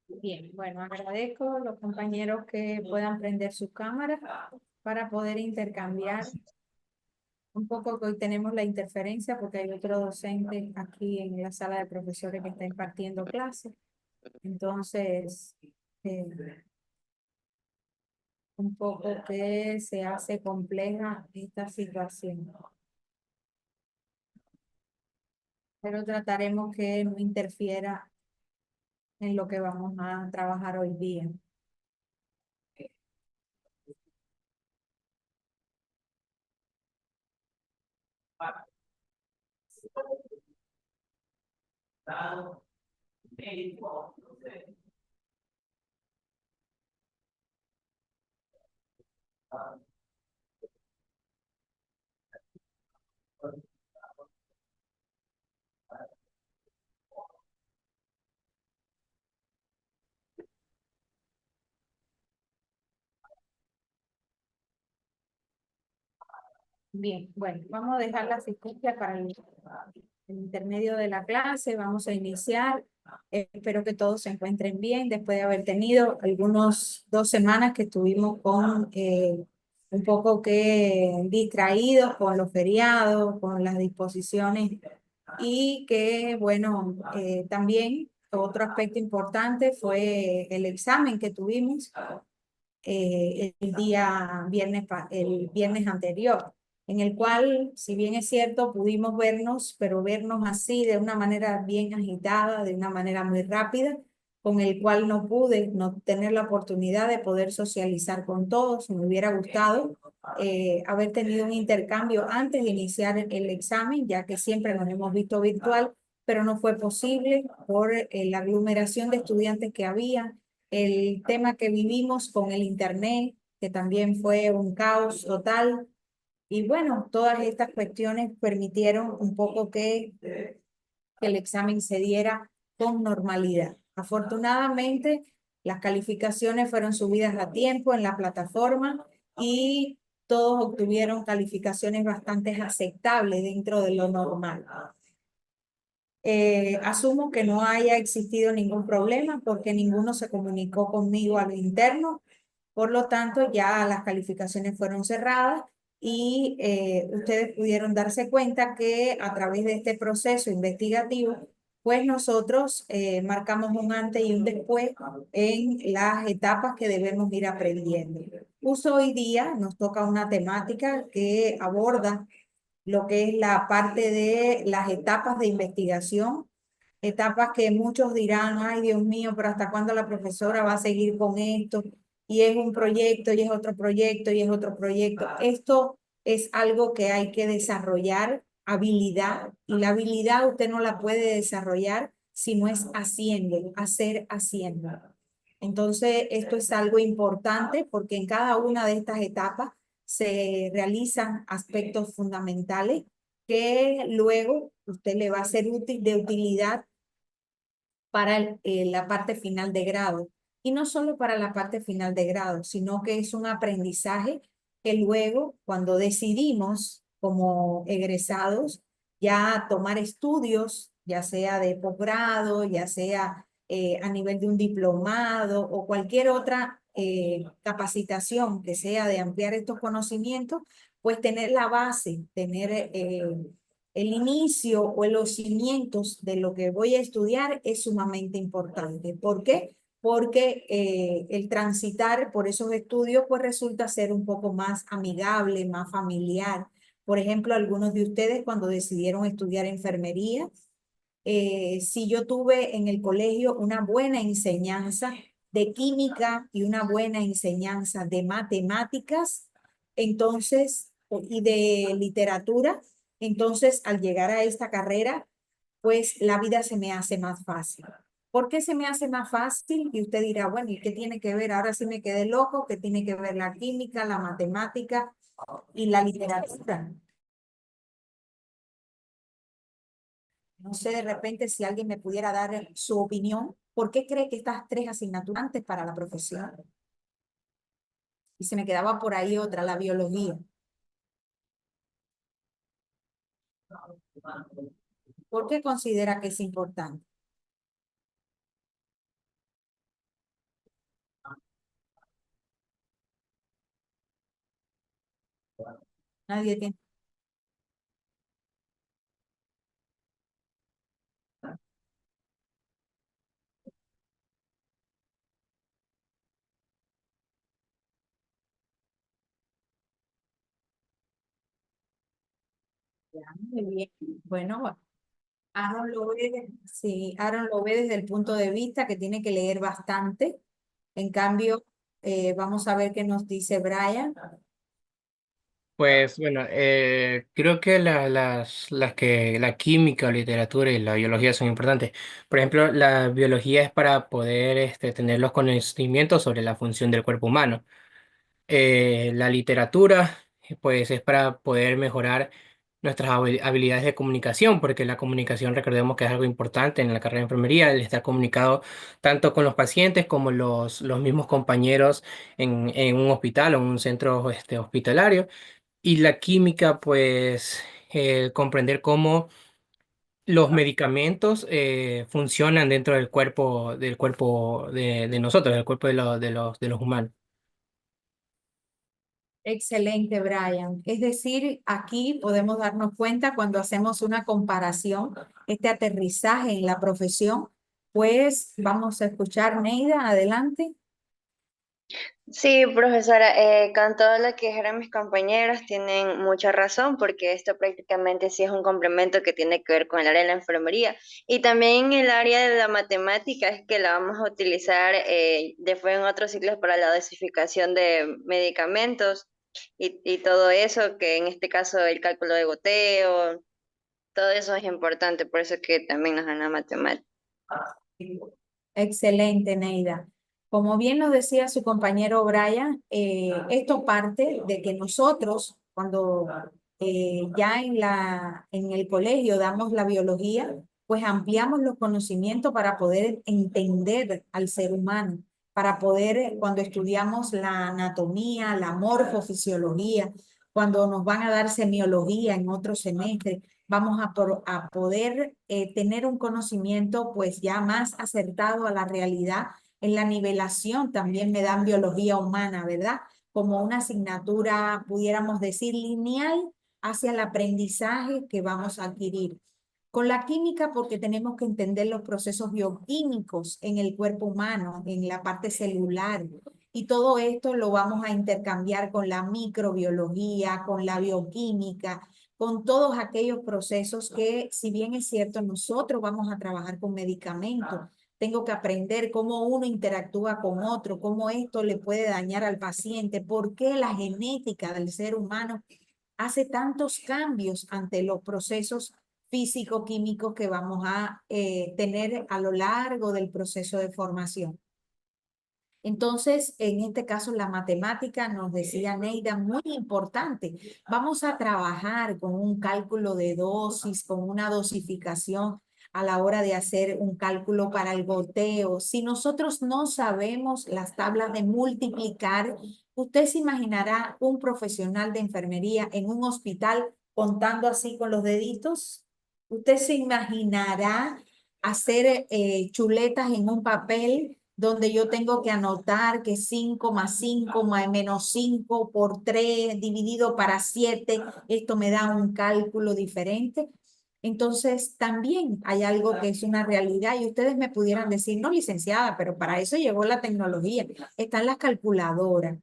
Bien, bueno, agradezco a los compañeros que puedan prender sus cámaras para poder intercambiar un poco, que hoy tenemos la interferencia porque hay otro docente aquí en la sala de profesores que está impartiendo clases. Entonces, eh, un poco que se hace compleja esta situación. Pero trataremos que no interfiera en lo que vamos a trabajar hoy día. Bien, bueno, vamos a dejar la asistencia para el intermedio de la clase. Vamos a iniciar. Espero que todos se encuentren bien después de haber tenido algunos 2 semanas que estuvimos con un poco que distraídos con los feriados, con las disposiciones y que, bueno, también otro aspecto importante fue el examen que tuvimos el día viernes, el viernes anterior, en el cual, si bien es cierto, pudimos vernos, pero vernos así de una manera bien agitada, de una manera muy rápida, con el cual no pude no tener la oportunidad de poder socializar con todos. Me hubiera gustado haber tenido un intercambio antes de iniciar el examen, ya que siempre nos hemos visto virtual, pero no fue posible por la aglomeración de estudiantes que había, el tema que vivimos con el internet, que también fue un caos total. Y bueno, todas estas cuestiones permitieron un poco que el examen se diera con normalidad. Afortunadamente, las calificaciones fueron subidas a tiempo en la plataforma y todos obtuvieron calificaciones bastante aceptables dentro de lo normal. Asumo que no haya existido ningún problema porque ninguno se comunicó conmigo a lo interno. Por lo tanto, ya las calificaciones fueron cerradas y ustedes pudieron darse cuenta que a través de este proceso investigativo, pues nosotros marcamos un antes y un después en las etapas que debemos ir aprendiendo. Justo hoy día nos toca una temática que aborda lo que es la parte de las etapas de investigación, etapas que muchos dirán, ay Dios mío, pero ¿hasta cuándo la profesora va a seguir con esto? Y es un proyecto, y es otro proyecto, y es otro proyecto. Esto es algo que hay que desarrollar habilidad, y la habilidad usted no la puede desarrollar si no es haciendo, hacer haciendo. Entonces, esto es algo importante porque en cada una de estas etapas se realizan aspectos fundamentales que luego usted le va a ser útil, de utilidad para la parte final de grado. Y no solo para la parte final de grado, sino que es un aprendizaje que luego, cuando decidimos como egresados ya tomar estudios, ya sea de posgrado, ya sea a nivel de un diplomado o cualquier otra capacitación que sea de ampliar estos conocimientos, pues tener la base, tener el inicio o los cimientos de lo que voy a estudiar es sumamente importante. ¿Por qué? Porque el transitar por esos estudios pues resulta ser un poco más amigable, más familiar. Por ejemplo, algunos de ustedes cuando decidieron estudiar enfermería, si yo tuve en el colegio una buena enseñanza de química y una buena enseñanza de matemáticas, entonces, y de literatura, entonces al llegar a esta carrera, pues la vida se me hace más fácil. ¿Por qué se me hace más fácil? Y usted dirá, bueno, ¿y qué tiene que ver? Ahora sí me quedé loco, ¿qué tiene que ver la química, la matemática y la literatura? No sé de repente si alguien me pudiera dar su opinión. ¿Por qué cree que estas tres asignaturas antes para la profesión? Y se me quedaba por ahí otra, la biología. ¿Por qué considera que es importante? Nadie tiene. Ya, muy bien. Bueno, Aaron lo ve, sí, Aaron lo ve desde el punto de vista que tiene que leer bastante. En cambio, vamos a ver qué nos dice Brian. Pues bueno, creo que la química, la literatura y la biología son importantes. Por ejemplo, la biología es para poder tener los conocimientos sobre la función del cuerpo humano. La literatura, pues es para poder mejorar nuestras habilidades de comunicación, porque la comunicación, recordemos que es algo importante en la carrera de enfermería, el estar comunicado tanto con los pacientes como los mismos compañeros en un hospital o en un centro hospitalario. Y la química, pues, comprender cómo los medicamentos funcionan dentro del cuerpo de nosotros, del cuerpo de los humanos. Excelente, Brian. Es decir, aquí podemos darnos cuenta cuando hacemos una comparación, este aterrizaje en la profesión, pues vamos a escuchar, Neida, adelante. Sí, profesora, con todo lo que dijeron mis compañeros, tienen mucha razón, porque esto prácticamente sí es un complemento que tiene que ver con el área de la enfermería. Y también el área de la matemática es que la vamos a utilizar después en otros ciclos para la dosificación de medicamentos y todo eso, que en este caso el cálculo de goteo, todo eso es importante, por eso que también nos dan la matemática. Excelente, Neida. Como bien nos decía su compañero Brian, esto parte de que nosotros, cuando ya en el colegio damos la biología, pues ampliamos los conocimientos para poder entender al ser humano, para poder, cuando estudiamos la anatomía, la morfofisiología, cuando nos van a dar semiología en otro semestre, vamos a poder tener un conocimiento pues ya más acertado a la realidad. En la nivelación también me dan biología humana, ¿verdad? Como una asignatura, pudiéramos decir, lineal hacia el aprendizaje que vamos a adquirir. Con la química, porque tenemos que entender los procesos bioquímicos en el cuerpo humano, en la parte celular. Y todo esto lo vamos a intercambiar con la microbiología, con la bioquímica, con todos aquellos procesos que, si bien es cierto, nosotros vamos a trabajar con medicamentos, tengo que aprender cómo uno interactúa con otro, cómo esto le puede dañar al paciente, por qué la genética del ser humano hace tantos cambios ante los procesos físico-químicos que vamos a tener a lo largo del proceso de formación. Entonces, en este caso, la matemática, nos decía Neida, muy importante. Vamos a trabajar con un cálculo de dosis, con una dosificación a la hora de hacer un cálculo para el goteo. Si nosotros no sabemos las tablas de multiplicar, usted se imaginará un profesional de enfermería en un hospital contando así con los deditos. Usted se imaginará hacer chuletas en un papel donde yo tengo que anotar que 5 más 5 más menos 5 por 3 dividido para 7, esto me da un cálculo diferente. Entonces, también hay algo que es una realidad y ustedes me pudieran decir, no, licenciada, pero para eso llegó la tecnología, están las calculadoras.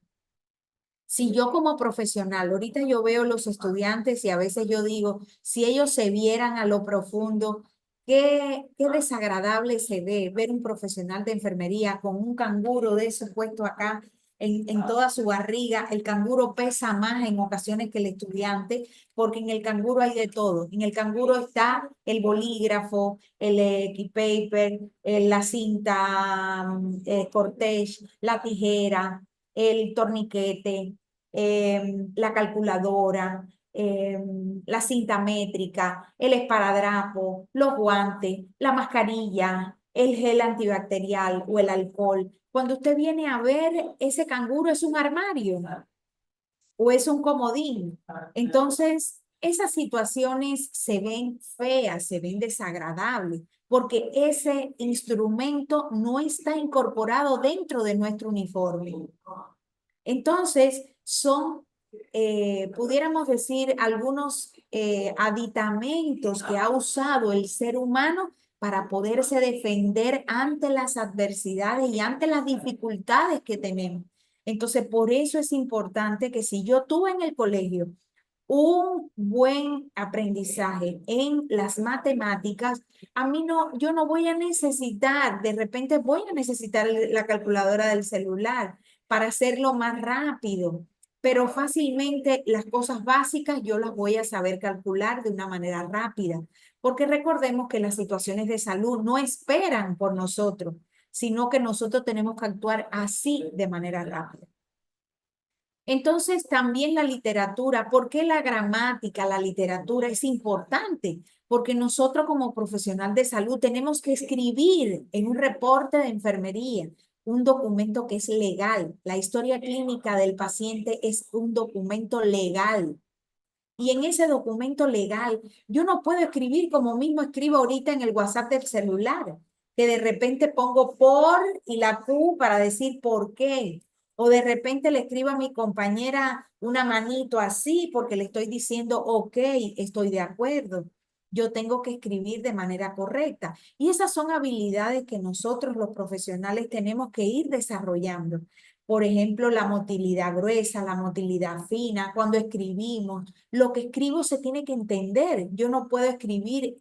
Si yo como profesional, ahorita yo veo los estudiantes y a veces yo digo, si ellos se vieran a lo profundo, qué desagradable se ve ver un profesional de enfermería con un canguro de ese puesto acá en toda su barriga. El canguro pesa más en ocasiones que el estudiante, porque en el canguro hay de todo. En el canguro está el bolígrafo, el equipaper, la cinta cortège, la tijera, el torniquete, la calculadora, la cinta métrica, el esparadrapo, los guantes, la mascarilla, el gel antibacterial o el alcohol. Cuando usted viene a ver, ese canguro es un armario o es un comodín. Entonces, esas situaciones se ven feas, se ven desagradables, porque ese instrumento no está incorporado dentro de nuestro uniforme. Entonces, son, pudiéramos decir, algunos aditamentos que ha usado el ser humano para poderse defender ante las adversidades y ante las dificultades que tenemos. Entonces, por eso es importante que si yo tuve en el colegio un buen aprendizaje en las matemáticas, a mí no, yo no voy a necesitar, de repente voy a necesitar la calculadora del celular para hacerlo más rápido, pero fácilmente las cosas básicas yo las voy a saber calcular de una manera rápida, porque recordemos que las situaciones de salud no esperan por nosotros, sino que nosotros tenemos que actuar así de manera rápida. Entonces, también la literatura, ¿por qué la gramática, la literatura es importante? Porque nosotros como profesional de salud tenemos que escribir en un reporte de enfermería un documento que es legal. La historia clínica del paciente es un documento legal. Y en ese documento legal, yo no puedo escribir como mismo escribo ahorita en el WhatsApp del celular, que de repente pongo por y la Q para decir por qué. O de repente le escribo a mi compañera una manito así porque le estoy diciendo, ok, estoy de acuerdo. Yo tengo que escribir de manera correcta. Y esas son habilidades que nosotros los profesionales tenemos que ir desarrollando. Por ejemplo, la motilidad gruesa, la motilidad fina, cuando escribimos, lo que escribo se tiene que entender. Yo no puedo escribir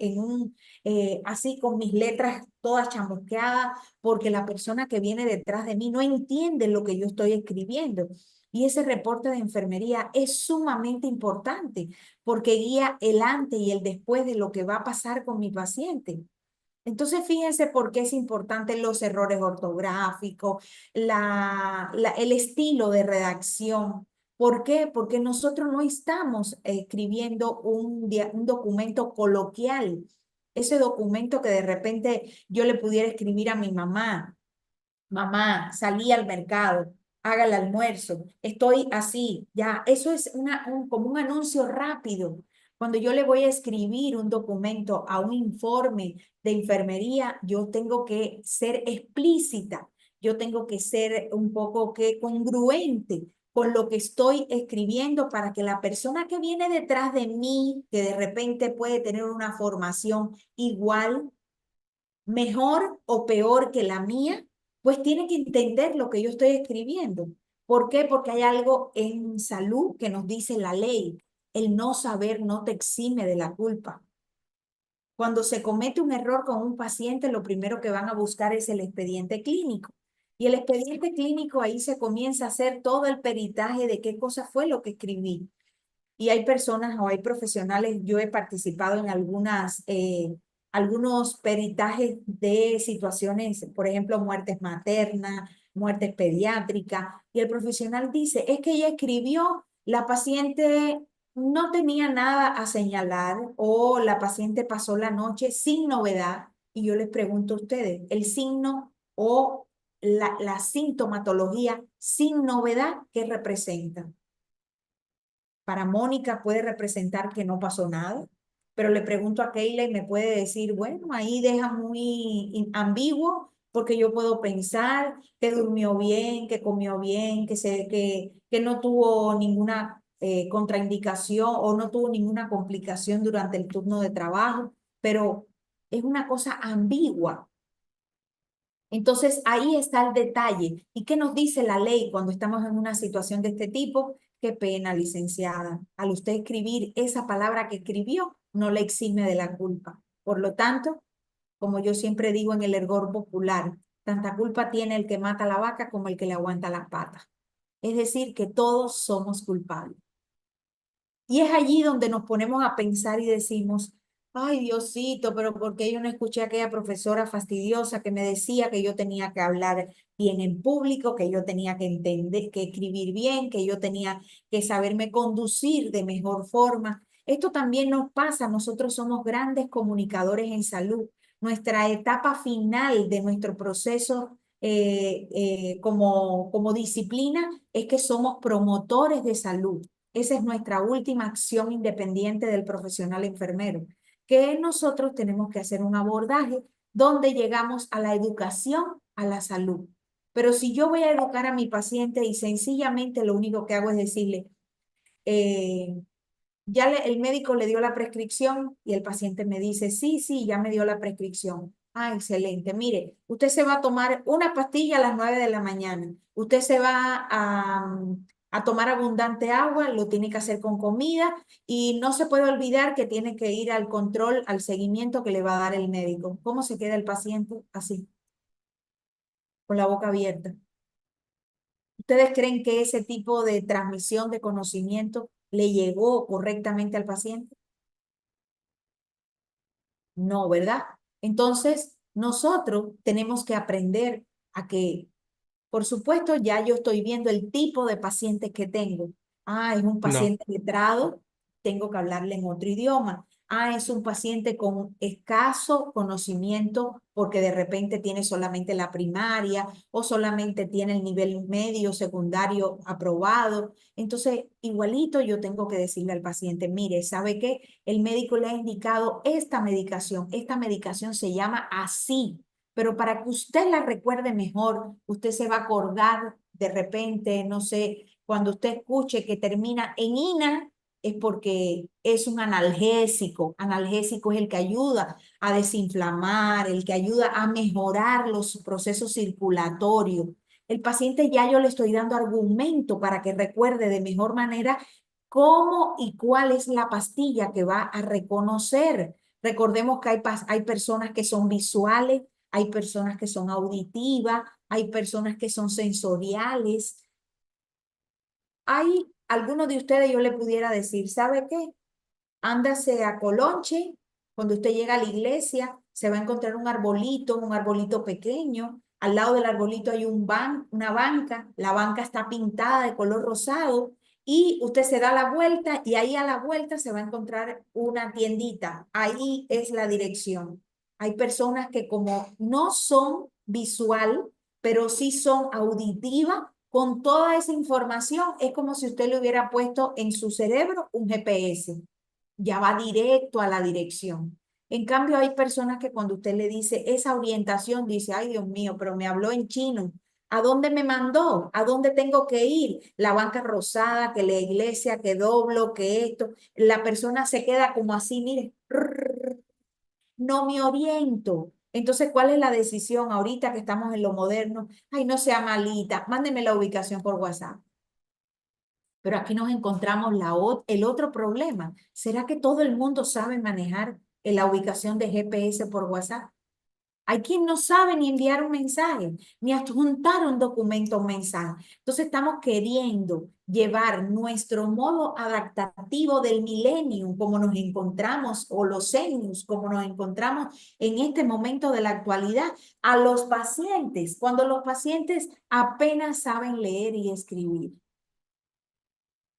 así con mis letras todas chamusqueadas porque la persona que viene detrás de mí no entiende lo que yo estoy escribiendo. Y ese reporte de enfermería es sumamente importante porque guía el antes y el después de lo que va a pasar con mi paciente. Entonces, fíjense por qué es importante los errores ortográficos, el estilo de redacción. ¿Por qué? Porque nosotros no estamos escribiendo un documento coloquial. Ese documento que de repente yo le pudiera escribir a mi mamá. Mamá, salí al mercado, haga el almuerzo, estoy así, ya, eso es como un anuncio rápido. Cuando yo le voy a escribir un documento a un informe de enfermería, yo tengo que ser explícita, yo tengo que ser un poco que congruente con lo que estoy escribiendo para que la persona que viene detrás de mí, que de repente puede tener una formación igual, mejor o peor que la mía, pues tiene que entender lo que yo estoy escribiendo. ¿Por qué? Porque hay algo en salud que nos dice la ley. El no saber no te exime de la culpa. Cuando se comete un error con un paciente, lo primero que van a buscar es el expediente clínico. Y el expediente clínico ahí se comienza a hacer todo el peritaje de qué cosa fue lo que escribí. Y hay personas o hay profesionales, yo he participado en algunos peritajes de situaciones, por ejemplo, muertes maternas, muertes pediátricas, y el profesional dice, es que ella escribió, la paciente no tenía nada a señalar o la paciente pasó la noche sin novedad, y yo les pregunto a ustedes, ¿el signo o la sintomatología sin novedad qué representa? Para Mónica puede representar que no pasó nada, pero le pregunto a Keila y me puede decir, bueno, ahí deja muy ambiguo porque yo puedo pensar que durmió bien, que comió bien, que no tuvo ninguna contraindicación o no tuvo ninguna complicación durante el turno de trabajo, pero es una cosa ambigua. Entonces, ahí está el detalle. ¿Y qué nos dice la ley cuando estamos en una situación de este tipo? Qué pena, licenciada. Al usted escribir esa palabra que escribió, no le exime de la culpa. Por lo tanto, como yo siempre digo en el ergor popular, tanta culpa tiene el que mata a la vaca como el que le aguanta las patas. Es decir, que todos somos culpables. Y es allí donde nos ponemos a pensar y decimos, ay Diosito, pero ¿por qué yo no escuché a aquella profesora fastidiosa que me decía que yo tenía que hablar bien en público, que yo tenía que entender, que escribir bien, que yo tenía que saberme conducir de mejor forma? Esto también nos pasa, nosotros somos grandes comunicadores en salud. Nuestra etapa final de nuestro proceso como disciplina es que somos promotores de salud. Esa es nuestra última acción independiente del profesional enfermero, que nosotros tenemos que hacer un abordaje donde llegamos a la educación, a la salud. Pero si yo voy a educar a mi paciente y sencillamente lo único que hago es decirle, eh, el médico le dio la prescripción y el paciente me dice, sí, sí, ya me dio la prescripción. Ah, excelente. Mire, usted se va a tomar una pastilla a las 9 de la mañana. Usted se va a tomar abundante agua, lo tiene que hacer con comida y no se puede olvidar que tiene que ir al control, al seguimiento que le va a dar el médico. ¿Cómo se queda el paciente? Así, con la boca abierta. ¿Ustedes creen que ese tipo de transmisión de conocimiento le llegó correctamente al paciente? No, ¿verdad? Entonces, nosotros tenemos que aprender a que, por supuesto, ya yo estoy viendo el tipo de pacientes que tengo. Ah, es un No. paciente letrado, tengo que hablarle en otro idioma. Ah, es un paciente con escaso conocimiento porque de repente tiene solamente la primaria o solamente tiene el nivel medio, secundario aprobado. Entonces, igualito yo tengo que decirle al paciente, mire, ¿sabe qué? El médico le ha indicado esta medicación se llama así, pero para que usted la recuerde mejor, usted se va a acordar de repente, no sé, cuando usted escuche que termina en ina, es porque es un analgésico. Analgésico es el que ayuda a desinflamar, el que ayuda a mejorar los procesos circulatorios. El paciente ya yo le estoy dando argumento para que recuerde de mejor manera cómo y cuál es la pastilla que va a reconocer. Recordemos que hay personas que son visuales, hay personas que son auditivas, hay personas que son sensoriales. Hay algunos de ustedes, yo le pudiera decir, ¿sabe qué? Ándase a Colonche, cuando usted llega a la iglesia, se va a encontrar un arbolito pequeño. Al lado del arbolito hay una banca, la banca está pintada de color rosado y usted se da la vuelta y ahí a la vuelta se va a encontrar una tiendita. Ahí es la dirección. Hay personas que como no son visual, pero sí son auditivas, con toda esa información es como si usted le hubiera puesto en su cerebro un GPS, ya va directo a la dirección. En cambio, hay personas que cuando usted le dice esa orientación, dice, ay Dios mío, pero me habló en chino. ¿A dónde me mandó? ¿A dónde tengo que ir? La banca rosada, que la iglesia, que doblo, que esto. La persona se queda como así, mire, no me oriento. Entonces, ¿cuál es la decisión ahorita que estamos en lo moderno? Ay, no sea malita, mándeme la ubicación por WhatsApp. Pero aquí nos encontramos el otro problema. ¿Será que todo el mundo sabe manejar la ubicación de GPS por WhatsApp? Hay quien no sabe ni enviar un mensaje, ni adjuntar un documento, un mensaje. Entonces estamos queriendo llevar nuestro modo adaptativo del milenio, como nos encontramos, o los seniors, como nos encontramos en este momento de la actualidad, a los pacientes, cuando los pacientes apenas saben leer y escribir.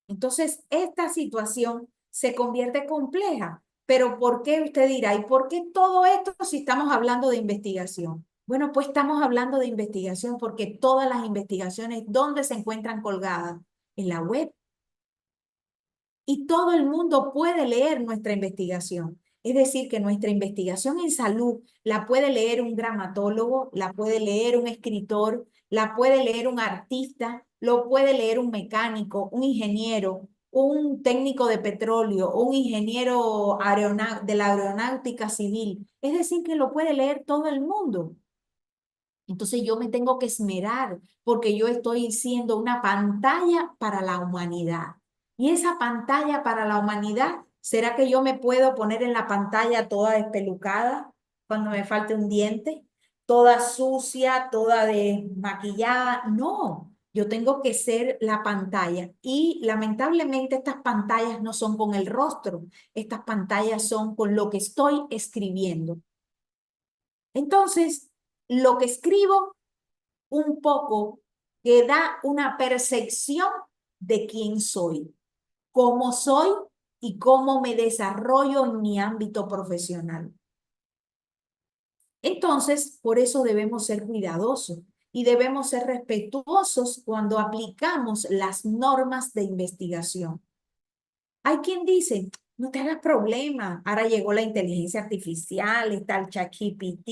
Entonces, esta situación se convierte compleja. Pero ¿por qué usted dirá? ¿Y por qué todo esto si estamos hablando de investigación? Bueno, pues estamos hablando de investigación porque todas las investigaciones, ¿dónde se encuentran colgadas? En la web. Y todo el mundo puede leer nuestra investigación. Es decir, que nuestra investigación en salud la puede leer un gramatólogo, la puede leer un escritor, la puede leer un artista, lo puede leer un mecánico, un ingeniero, un técnico de petróleo, un ingeniero de la aeronáutica civil. Es decir, que lo puede leer todo el mundo. Entonces yo me tengo que esmerar porque yo estoy siendo una pantalla para la humanidad. Y esa pantalla para la humanidad, ¿será que yo me puedo poner en la pantalla toda despelucada cuando me falte un diente? Toda sucia, toda desmaquillada. No, yo tengo que ser la pantalla. Y lamentablemente estas pantallas no son con el rostro, estas pantallas son con lo que estoy escribiendo. Entonces, lo que escribo un poco que da una percepción de quién soy, cómo soy y cómo me desarrollo en mi ámbito profesional. Entonces, por eso debemos ser cuidadosos y debemos ser respetuosos cuando aplicamos las normas de investigación. Hay quien dice, no te hagas problema, ahora llegó la inteligencia artificial, está el ChatGPT,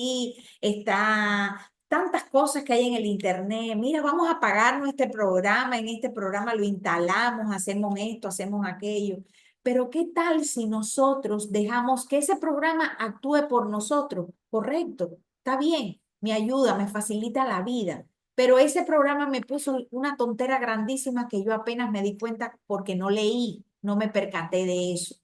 está tantas cosas que hay en el internet. Mira, vamos a pagarnos este programa, en este programa lo instalamos, hacemos esto, hacemos aquello. Pero ¿qué tal si nosotros dejamos que ese programa actúe por nosotros? Correcto, está bien, me ayuda, me facilita la vida. Pero ese programa me puso una tontera grandísima que yo apenas me di cuenta porque no leí, no me percaté de eso.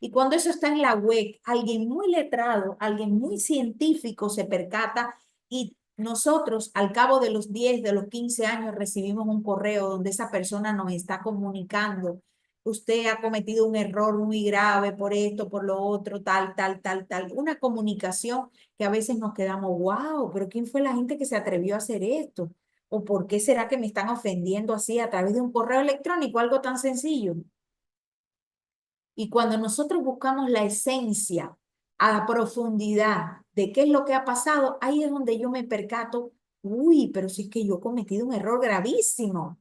Y cuando eso está en la web, alguien muy letrado, alguien muy científico se percata y nosotros al cabo de los 10, de los 15 años recibimos un correo donde esa persona nos está comunicando: usted ha cometido un error muy grave por esto, por lo otro, tal, tal, tal, tal. Una comunicación que a veces nos quedamos, wow, pero ¿quién fue la gente que se atrevió a hacer esto? ¿O por qué será que me están ofendiendo así a través de un correo electrónico, algo tan sencillo? Y cuando nosotros buscamos la esencia, a la profundidad de qué es lo que ha pasado, ahí es donde yo me percato, uy, pero sí es que yo he cometido un error gravísimo.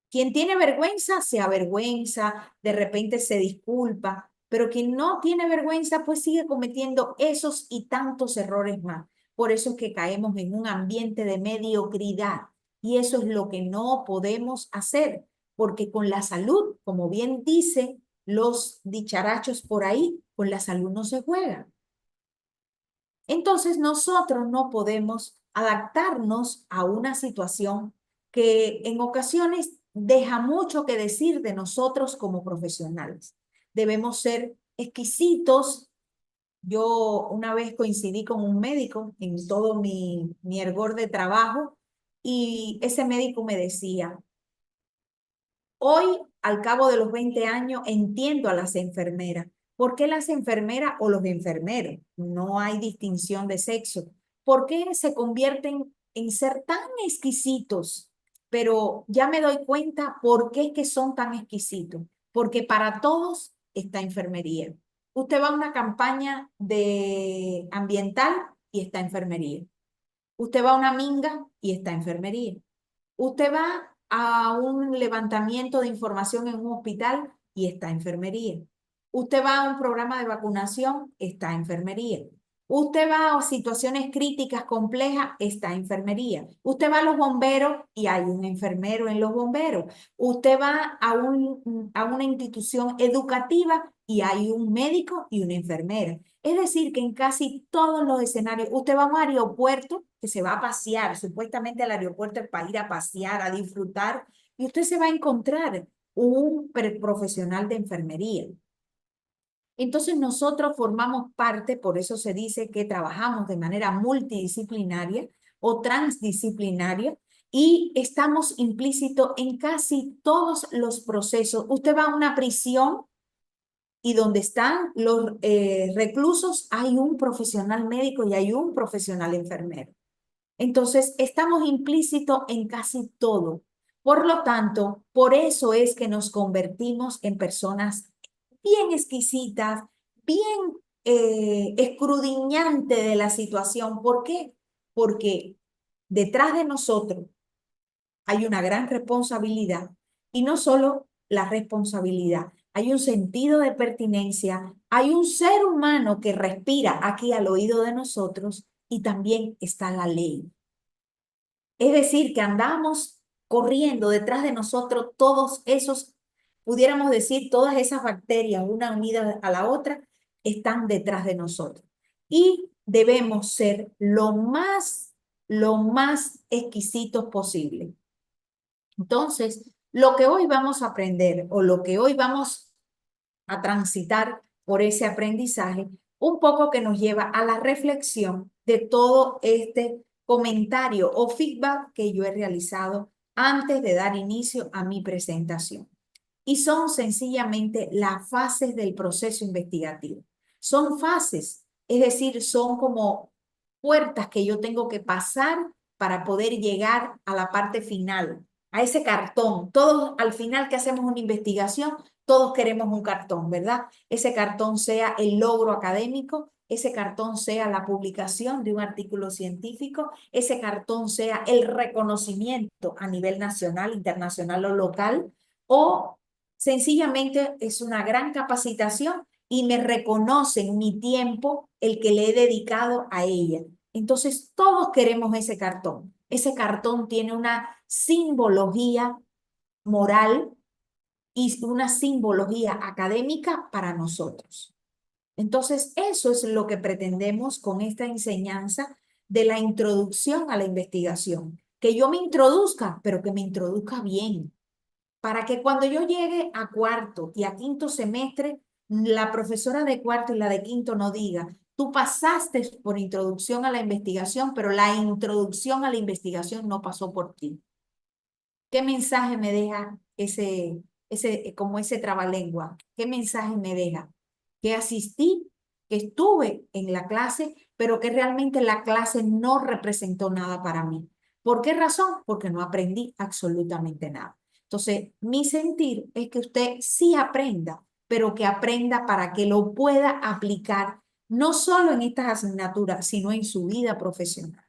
Quien tiene vergüenza se avergüenza, de repente se disculpa, pero quien no tiene vergüenza pues sigue cometiendo esos y tantos errores más. Por eso es que caemos en un ambiente de mediocridad y eso es lo que no podemos hacer, porque con la salud, como bien dicen los dicharachos por ahí, con la salud no se juega. Entonces nosotros no podemos adaptarnos a una situación que en ocasiones deja mucho que decir de nosotros como profesionales. Debemos ser exquisitos. Yo una vez coincidí con un médico en todo mi hervor de trabajo y ese médico me decía: hoy, al cabo de los 20 años, entiendo a las enfermeras. ¿Por qué las enfermeras o los enfermeros? No hay distinción de sexo. ¿Por qué se convierten en ser tan exquisitos? Pero ya me doy cuenta por qué es que son tan exquisitos. Porque para todos está enfermería. Usted va a una campaña de ambiental y está enfermería. Usted va a una minga y está enfermería. Usted va a un levantamiento de información en un hospital y está enfermería. Usted va a un programa de vacunación, está enfermería. Usted va a situaciones críticas complejas, está enfermería. Usted va a los bomberos y hay un enfermero en los bomberos. Usted va a una institución educativa y hay un médico y una enfermera. Es decir, que en casi todos los escenarios, usted va a un aeropuerto que se va a pasear, supuestamente el aeropuerto es para ir a pasear, a disfrutar, y usted se va a encontrar un profesional de enfermería. Entonces nosotros formamos parte, por eso se dice que trabajamos de manera multidisciplinaria o transdisciplinaria y estamos implícitos en casi todos los procesos. Usted va a una prisión y donde están los reclusos hay un profesional médico y hay un profesional enfermero. Entonces, estamos implícitos en casi todo. Por lo tanto, por eso es que nos convertimos en personas bien exquisitas, bien escudriñantes de la situación. ¿Por qué? Porque detrás de nosotros hay una gran responsabilidad y no solo la responsabilidad, hay un sentido de pertinencia, hay un ser humano que respira aquí al oído de nosotros y también está la ley. Es decir, que andamos corriendo detrás de nosotros todos esos pudiéramos decir, todas esas bacterias, una unida a la otra, están detrás de nosotros. Y debemos ser lo más exquisitos posible. Entonces, lo que hoy vamos a aprender o lo que hoy vamos a transitar por ese aprendizaje, un poco que nos lleva a la reflexión de todo este comentario o feedback que yo he realizado antes de dar inicio a mi presentación. Y son sencillamente las fases del proceso investigativo. Son fases, es decir, son como puertas que yo tengo que pasar para poder llegar a la parte final, a ese cartón. Todos, al final que hacemos una investigación, todos queremos un cartón, ¿verdad? Ese cartón sea el logro académico, ese cartón sea la publicación de un artículo científico, ese cartón sea el reconocimiento a nivel nacional, internacional o local, o sencillamente es una gran capacitación y me reconocen mi tiempo, el que le he dedicado a ella. Entonces, todos queremos ese cartón. Ese cartón tiene una simbología moral y una simbología académica para nosotros. Entonces, eso es lo que pretendemos con esta enseñanza de la introducción a la investigación. Que yo me introduzca, pero que me introduzca bien, para que cuando yo llegue a cuarto y a quinto semestre, la profesora de cuarto y la de quinto no diga, tú pasaste por introducción a la investigación, pero la introducción a la investigación no pasó por ti. ¿Qué mensaje me deja como ese trabalengua? ¿Qué mensaje me deja? Que asistí, que estuve en la clase, pero que realmente la clase no representó nada para mí. ¿Por qué razón? Porque no aprendí absolutamente nada. Entonces, mi sentir es que usted sí aprenda, pero que aprenda para que lo pueda aplicar no solo en estas asignaturas, sino en su vida profesional.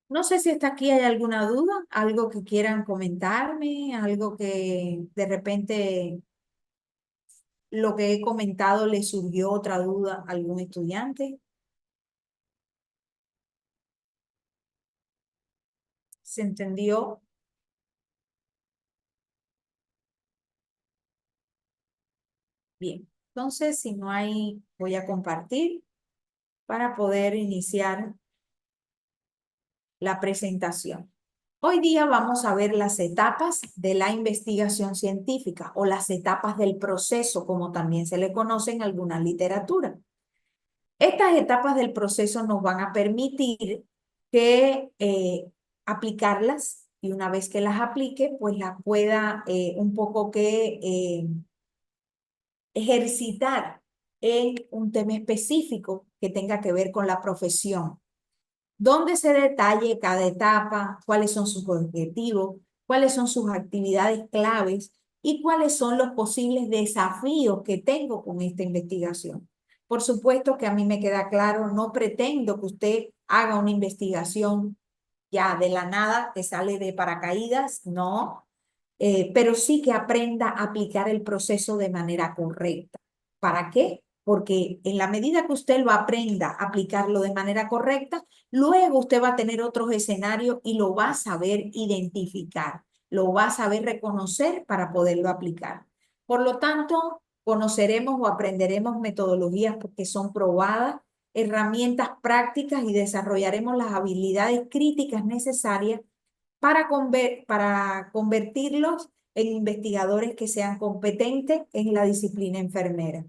No sé si hasta aquí hay alguna duda, algo que quieran comentarme, algo que de repente lo que he comentado le surgió otra duda a algún estudiante. ¿Se entendió? Bien. Entonces, si no hay, voy a compartir para poder iniciar la presentación. Hoy día vamos a ver las etapas de la investigación científica o las etapas del proceso, como también se le conoce en alguna literatura. Estas etapas del proceso nos van a permitir que aplicarlas y una vez que las aplique, pues las pueda un poco que ejercitar en un tema específico que tenga que ver con la profesión, donde se detalle cada etapa, cuáles son sus objetivos, cuáles son sus actividades claves y cuáles son los posibles desafíos que tengo con esta investigación. Por supuesto que a mí me queda claro, no pretendo que usted haga una investigación ya de la nada, que sale de paracaídas, no, pero sí que aprenda a aplicar el proceso de manera correcta. ¿Para qué? Porque en la medida que usted lo aprenda a aplicarlo de manera correcta, luego usted va a tener otros escenarios y lo va a saber identificar, lo va a saber reconocer para poderlo aplicar. Por lo tanto, conoceremos o aprenderemos metodologías que son probadas, herramientas prácticas y desarrollaremos las habilidades críticas necesarias para convertirlos en investigadores que sean competentes en la disciplina enfermera.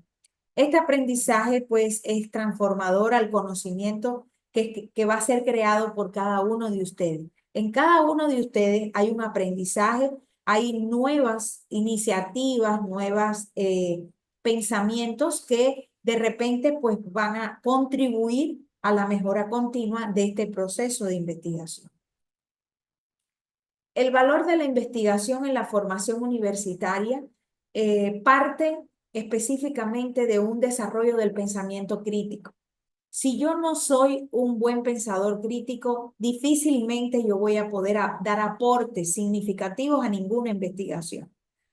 Este aprendizaje, pues, es transformador al conocimiento que va a ser creado por cada uno de ustedes. En cada uno de ustedes hay un aprendizaje, hay nuevas iniciativas, nuevos pensamientos que de repente, pues, van a contribuir a la mejora continua de este proceso de investigación. El valor de la investigación en la formación universitaria parte específicamente de un desarrollo del pensamiento crítico. Si yo no soy un buen pensador crítico, difícilmente yo voy a poder dar aportes significativos a ninguna investigación.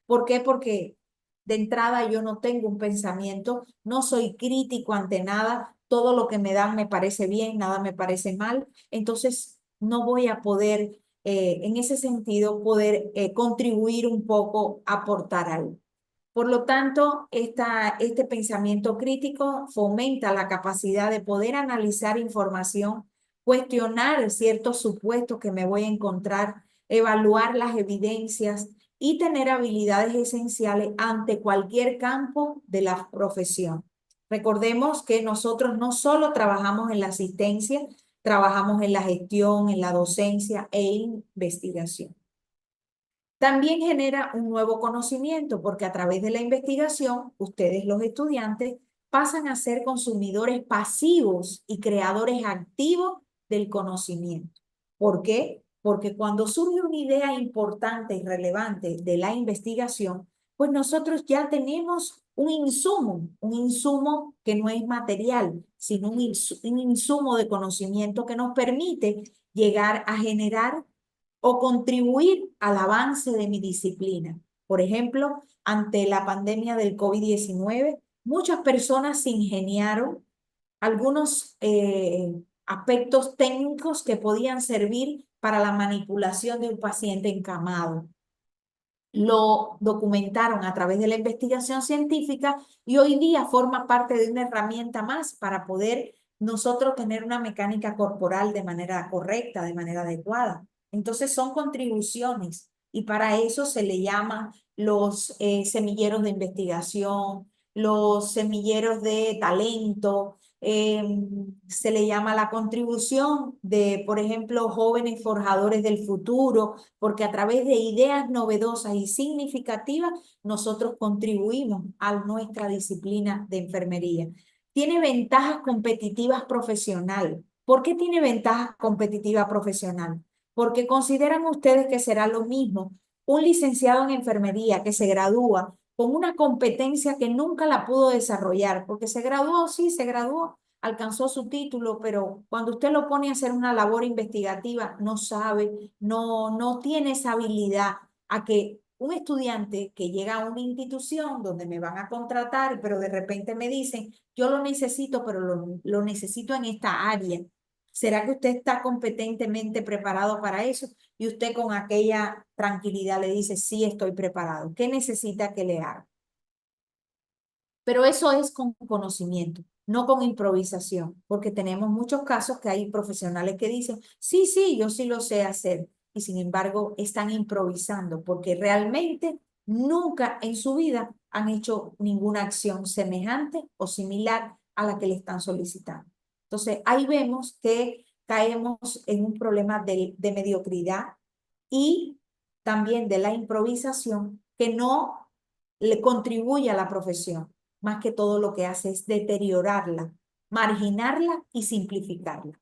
¿Por qué? Porque de entrada yo no tengo un pensamiento, no soy crítico ante nada, todo lo que me dan me parece bien, nada me parece mal, entonces no voy a poder en ese sentido, poder contribuir un poco, aportar algo. Por lo tanto, este pensamiento crítico fomenta la capacidad de poder analizar información, cuestionar ciertos supuestos que me voy a encontrar, evaluar las evidencias y tener habilidades esenciales ante cualquier campo de la profesión. Recordemos que nosotros no solo trabajamos en la asistencia, trabajamos en la gestión, en la docencia e investigación. También genera un nuevo conocimiento porque a través de la investigación, ustedes los estudiantes pasan a ser consumidores pasivos y creadores activos del conocimiento. ¿Por qué? Porque cuando surge una idea importante y relevante de la investigación, pues nosotros ya tenemos un insumo que no es material, sino un insumo de conocimiento que nos permite llegar a generar o contribuir al avance de mi disciplina. Por ejemplo, ante la pandemia del COVID-19, muchas personas se ingeniaron algunos aspectos técnicos que podían servir para la manipulación de un paciente encamado. Lo documentaron a través de la investigación científica y hoy día forma parte de una herramienta más para poder nosotros tener una mecánica corporal de manera correcta, de manera adecuada. Entonces son contribuciones y para eso se le llama los semilleros de investigación, los semilleros de talento, se le llama la contribución de, por ejemplo, jóvenes forjadores del futuro, porque a través de ideas novedosas y significativas nosotros contribuimos a nuestra disciplina de enfermería. Tiene ventajas competitivas profesionales. ¿Por qué tiene ventajas competitivas profesionales? Porque consideran ustedes que será lo mismo un licenciado en enfermería que se gradúa con una competencia que nunca la pudo desarrollar, porque se graduó, sí, se graduó, alcanzó su título, pero cuando usted lo pone a hacer una labor investigativa, no sabe, no tiene esa habilidad a que un estudiante que llega a una institución donde me van a contratar, pero de repente me dicen, yo lo necesito, pero lo necesito en esta área. ¿Será que usted está competentemente preparado para eso? Y usted con aquella tranquilidad le dice, sí, estoy preparado. ¿Qué necesita que le haga? Pero eso es con conocimiento, no con improvisación, porque tenemos muchos casos que hay profesionales que dicen, sí, sí, yo sí lo sé hacer, y sin embargo están improvisando, porque realmente nunca en su vida han hecho ninguna acción semejante o similar a la que le están solicitando. Entonces, ahí vemos que caemos en un problema de mediocridad y también de la improvisación que no le contribuye a la profesión. Más que todo lo que hace es deteriorarla, marginarla y simplificarla.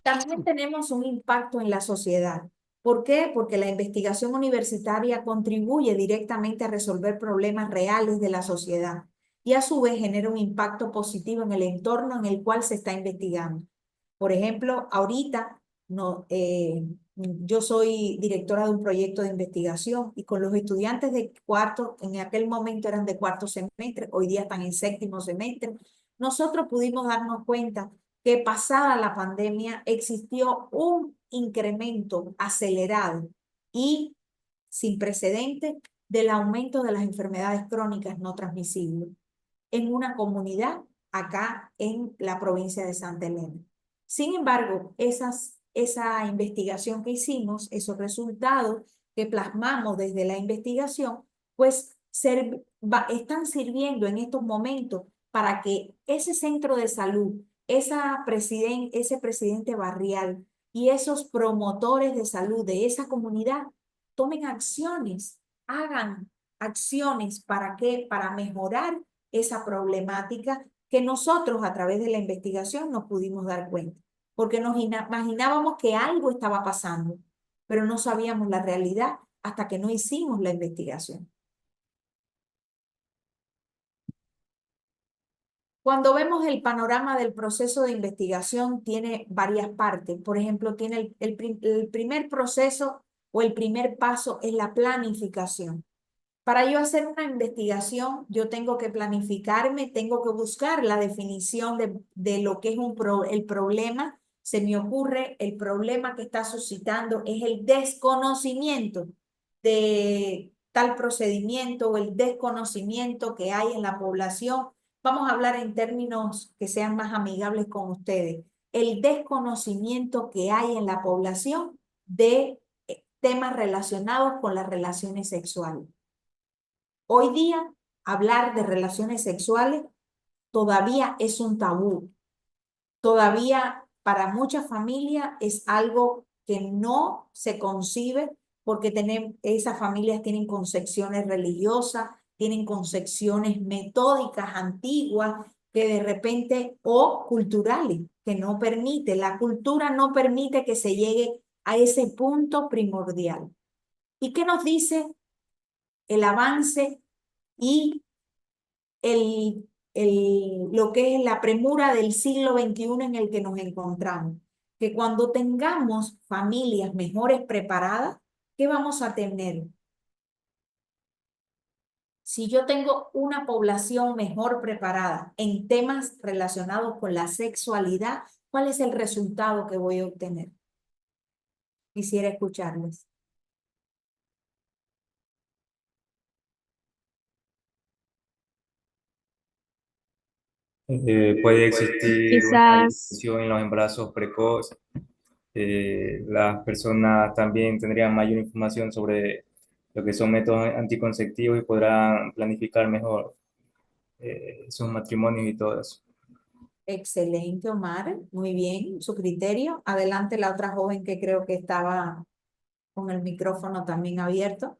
También tenemos un impacto en la sociedad. ¿Por qué? Porque la investigación universitaria contribuye directamente a resolver problemas reales de la sociedad y a su vez genera un impacto positivo en el entorno en el cual se está investigando. Por ejemplo, ahorita no, yo soy directora de un proyecto de investigación y con los estudiantes de cuarto, en aquel momento eran de cuarto semestre, hoy día están en séptimo semestre, nosotros pudimos darnos cuenta que pasada la pandemia existió un incremento acelerado y sin precedentes del aumento de las enfermedades crónicas no transmisibles en una comunidad acá en la provincia de Santa Elena. Sin embargo, esa investigación que hicimos, esos resultados que plasmamos desde la investigación, pues están sirviendo en estos momentos para que ese centro de salud, ese presidente barrial y esos promotores de salud de esa comunidad tomen acciones, hagan acciones para qué, para mejorar esa problemática que nosotros a través de la investigación nos pudimos dar cuenta, porque nos imaginábamos que algo estaba pasando, pero no sabíamos la realidad hasta que no hicimos la investigación. Cuando vemos el panorama del proceso de investigación, tiene varias partes. Por ejemplo, tiene el primer proceso o el primer paso es la planificación. Para yo hacer una investigación, yo tengo que planificarme, tengo que buscar la definición de lo que es el problema se me ocurre el problema que está suscitando es el desconocimiento de tal procedimiento o el desconocimiento que hay en la población. Vamos a hablar en términos que sean más amigables con ustedes. El desconocimiento que hay en la población de temas relacionados con las relaciones sexuales. Hoy día, hablar de relaciones sexuales todavía es un tabú. Todavía para muchas familias es algo que no se concibe porque esas familias tienen concepciones religiosas, tienen concepciones metódicas antiguas que de repente, o culturales, que no permite, la cultura no permite que se llegue a ese punto primordial. ¿Y qué nos dice el avance y lo que es la premura del siglo XXI en el que nos encontramos? Que cuando tengamos familias mejores preparadas, ¿qué vamos a tener? Si yo tengo una población mejor preparada en temas relacionados con la sexualidad, ¿cuál es el resultado que voy a obtener? Quisiera escucharles. Puede existir una Quizás, disminución en los embarazos precoces. Las personas también tendrían mayor información sobre lo que son métodos anticonceptivos y podrán planificar mejor sus matrimonios y todo eso. Excelente, Omar. Muy bien, su criterio. Adelante la otra joven que creo que estaba con el micrófono también abierto.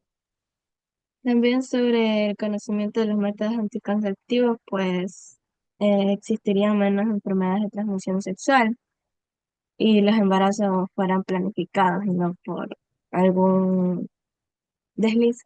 también sobre el conocimiento de los métodos anticonceptivos, pues existirían menos enfermedades de transmisión sexual y los embarazos fueran planificados y no por algún desliz.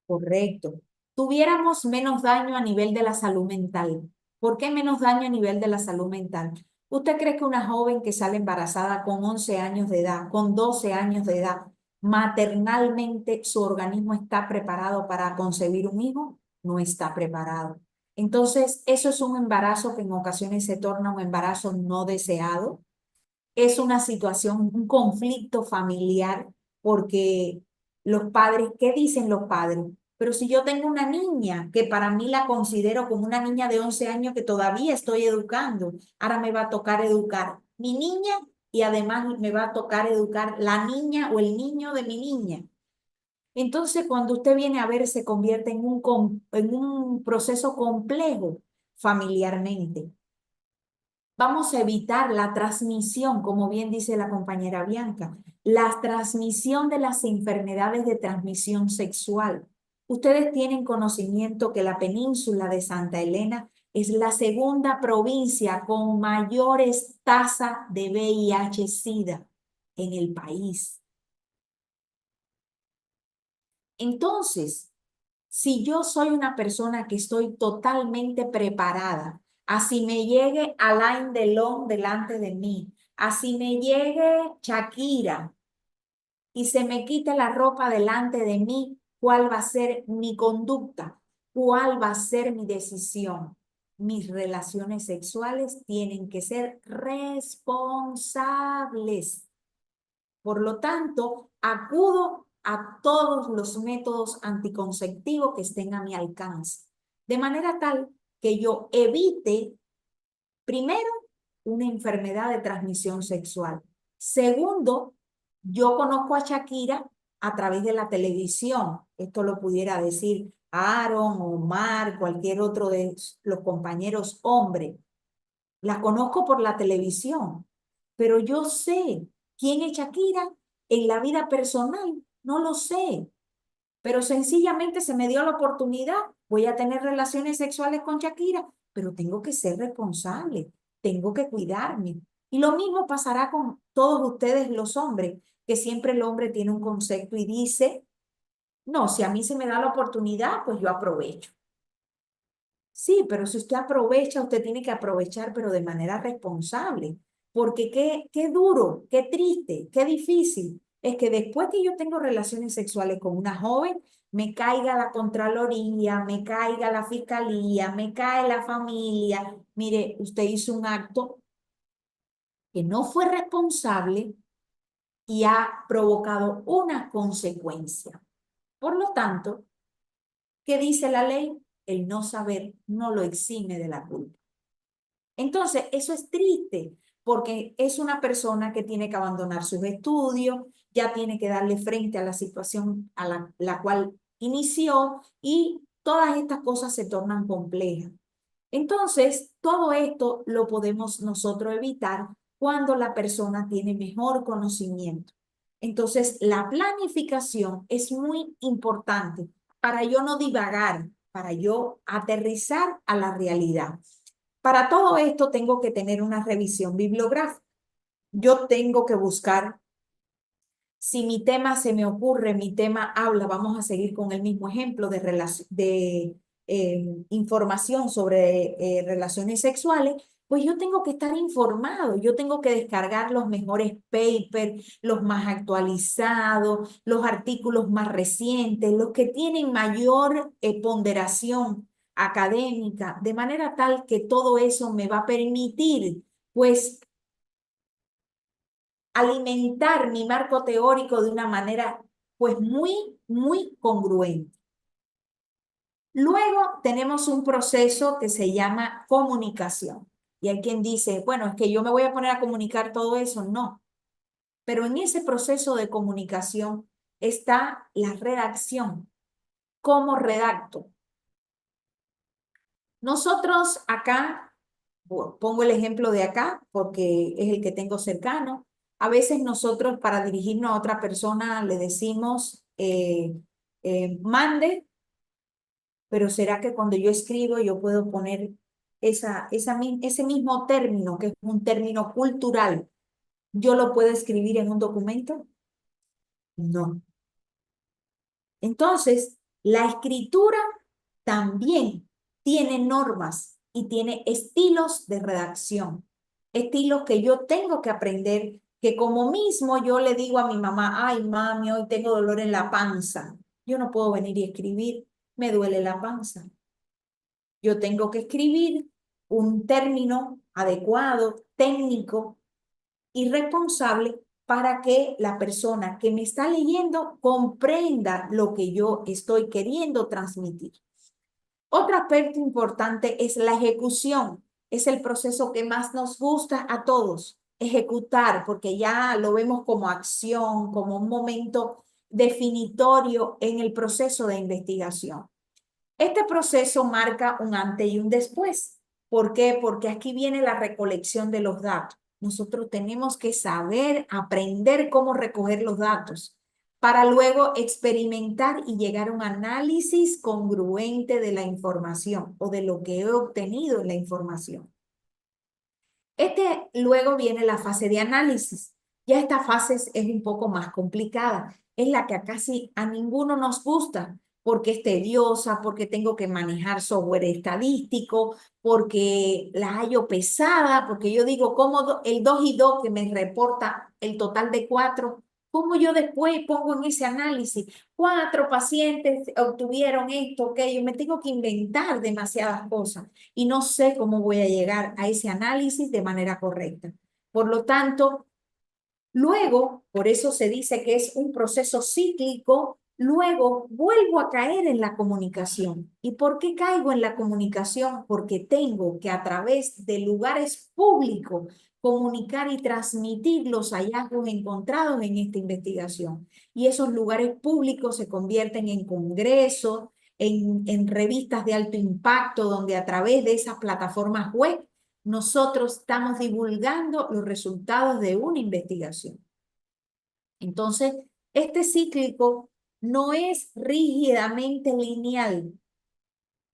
Correcto. Tuviéramos menos daño a nivel de la salud mental. ¿Por qué menos daño a nivel de la salud mental? ¿Usted cree que una joven que sale embarazada con 11 años de edad, con 12 años de edad, maternalmente su organismo está preparado para concebir un hijo? No está preparado. Entonces, eso es un embarazo que en ocasiones se torna un embarazo no deseado. Es una situación, un conflicto familiar, porque los padres, ¿qué dicen los padres? Pero si yo tengo una niña, que para mí la considero como una niña de 11 años que todavía estoy educando, ahora me va a tocar educar mi niña y además me va a tocar educar la niña o el niño de mi niña. Entonces, cuando usted viene a ver, se convierte en un proceso complejo familiarmente. Vamos a evitar la transmisión, como bien dice la compañera Bianca, la transmisión de las enfermedades de transmisión sexual. Ustedes tienen conocimiento que la península de Santa Elena es la segunda provincia con mayores tasas de VIH-Sida en el país. Entonces, si yo soy una persona que estoy totalmente preparada, así me llegue Alain Delon delante de mí, así me llegue Shakira y se me quite la ropa delante de mí, ¿cuál va a ser mi conducta? ¿Cuál va a ser mi decisión? Mis relaciones sexuales tienen que ser responsables. Por lo tanto, acudo a todos los métodos anticonceptivos que estén a mi alcance, de manera tal que yo evite, primero, una enfermedad de transmisión sexual. Segundo, yo conozco a Shakira a través de la televisión. Esto lo pudiera decir Aaron, Omar, cualquier otro de los compañeros hombres. La conozco por la televisión, pero yo sé quién es Shakira en la vida personal, no lo sé, pero sencillamente se me dio la oportunidad, voy a tener relaciones sexuales con Shakira, pero tengo que ser responsable, tengo que cuidarme. Y lo mismo pasará con todos ustedes los hombres, que siempre el hombre tiene un concepto y dice, no, si a mí se me da la oportunidad, pues yo aprovecho. Sí, pero si usted aprovecha, usted tiene que aprovechar, pero de manera responsable. Porque qué duro, qué triste, qué difícil es que después que yo tengo relaciones sexuales con una joven, me caiga la Contraloría, me caiga la Fiscalía, me cae la familia. Mire, usted hizo un acto que no fue responsable y ha provocado una consecuencia. Por lo tanto, ¿qué dice la ley? El no saber no lo exime de la culpa. Entonces, eso es triste, porque es una persona que tiene que abandonar sus estudios, ya tiene que darle frente a la situación a la cual inició, y todas estas cosas se tornan complejas. Entonces, todo esto lo podemos nosotros evitar cuando la persona tiene mejor conocimiento. Entonces, la planificación es muy importante para yo no divagar, para yo aterrizar a la realidad. Para todo esto tengo que tener una revisión bibliográfica. Yo tengo que buscar, si mi tema se me ocurre, mi tema habla, vamos a seguir con el mismo ejemplo de información sobre relaciones sexuales, pues yo tengo que estar informado, yo tengo que descargar los mejores papers, los más actualizados, los artículos más recientes, los que tienen mayor ponderación académica, de manera tal que todo eso me va a permitir, pues, alimentar mi marco teórico de una manera, pues, muy congruente. Luego tenemos un proceso que se llama comunicación. Y hay quien dice, bueno, es que yo me voy a poner a comunicar todo eso. No. Pero en ese proceso de comunicación está la redacción. ¿Cómo redacto? Nosotros acá, pongo el ejemplo de acá porque es el que tengo cercano. A veces nosotros para dirigirnos a otra persona le decimos mande, pero ¿será que cuando yo escribo yo puedo poner ese mismo término, que es un término cultural, yo lo puedo escribir en un documento? No. Entonces, la escritura también tiene normas y tiene estilos de redacción, estilos que yo tengo que aprender, que como mismo yo le digo a mi mamá, ay mami, hoy tengo dolor en la panza, yo no puedo venir y escribir, me duele la panza. Yo tengo que escribir un término adecuado, técnico y responsable para que la persona que me está leyendo comprenda lo que yo estoy queriendo transmitir. Otro aspecto importante es la ejecución. Es el proceso que más nos gusta a todos, ejecutar, porque ya lo vemos como acción, como un momento definitorio en el proceso de investigación. Este proceso marca un antes y un después. ¿Por qué? Porque aquí viene la recolección de los datos. Nosotros tenemos que saber, aprender cómo recoger los datos para luego experimentar y llegar a un análisis congruente de la información o de lo que he obtenido en la información. Luego viene la fase de análisis. Ya esta fase es un poco más complicada. Es la que casi a ninguno nos gusta, porque es tediosa, porque tengo que manejar software estadístico, porque la hallo pesada, porque yo digo, ¿cómo el 2 y 2 que me reporta el total de 4? ¿Cómo yo después pongo en ese análisis? 4 pacientes obtuvieron esto, aquello. Me tengo que inventar demasiadas cosas y no sé cómo voy a llegar a ese análisis de manera correcta. Por lo tanto, luego, por eso se dice que es un proceso cíclico, luego vuelvo a caer en la comunicación. ¿Y por qué caigo en la comunicación? Porque tengo que a través de lugares públicos comunicar y transmitir los hallazgos encontrados en esta investigación. Y esos lugares públicos se convierten en congresos, en revistas de alto impacto, donde a través de esas plataformas web nosotros estamos divulgando los resultados de una investigación. Entonces, este cíclico no es rígidamente lineal.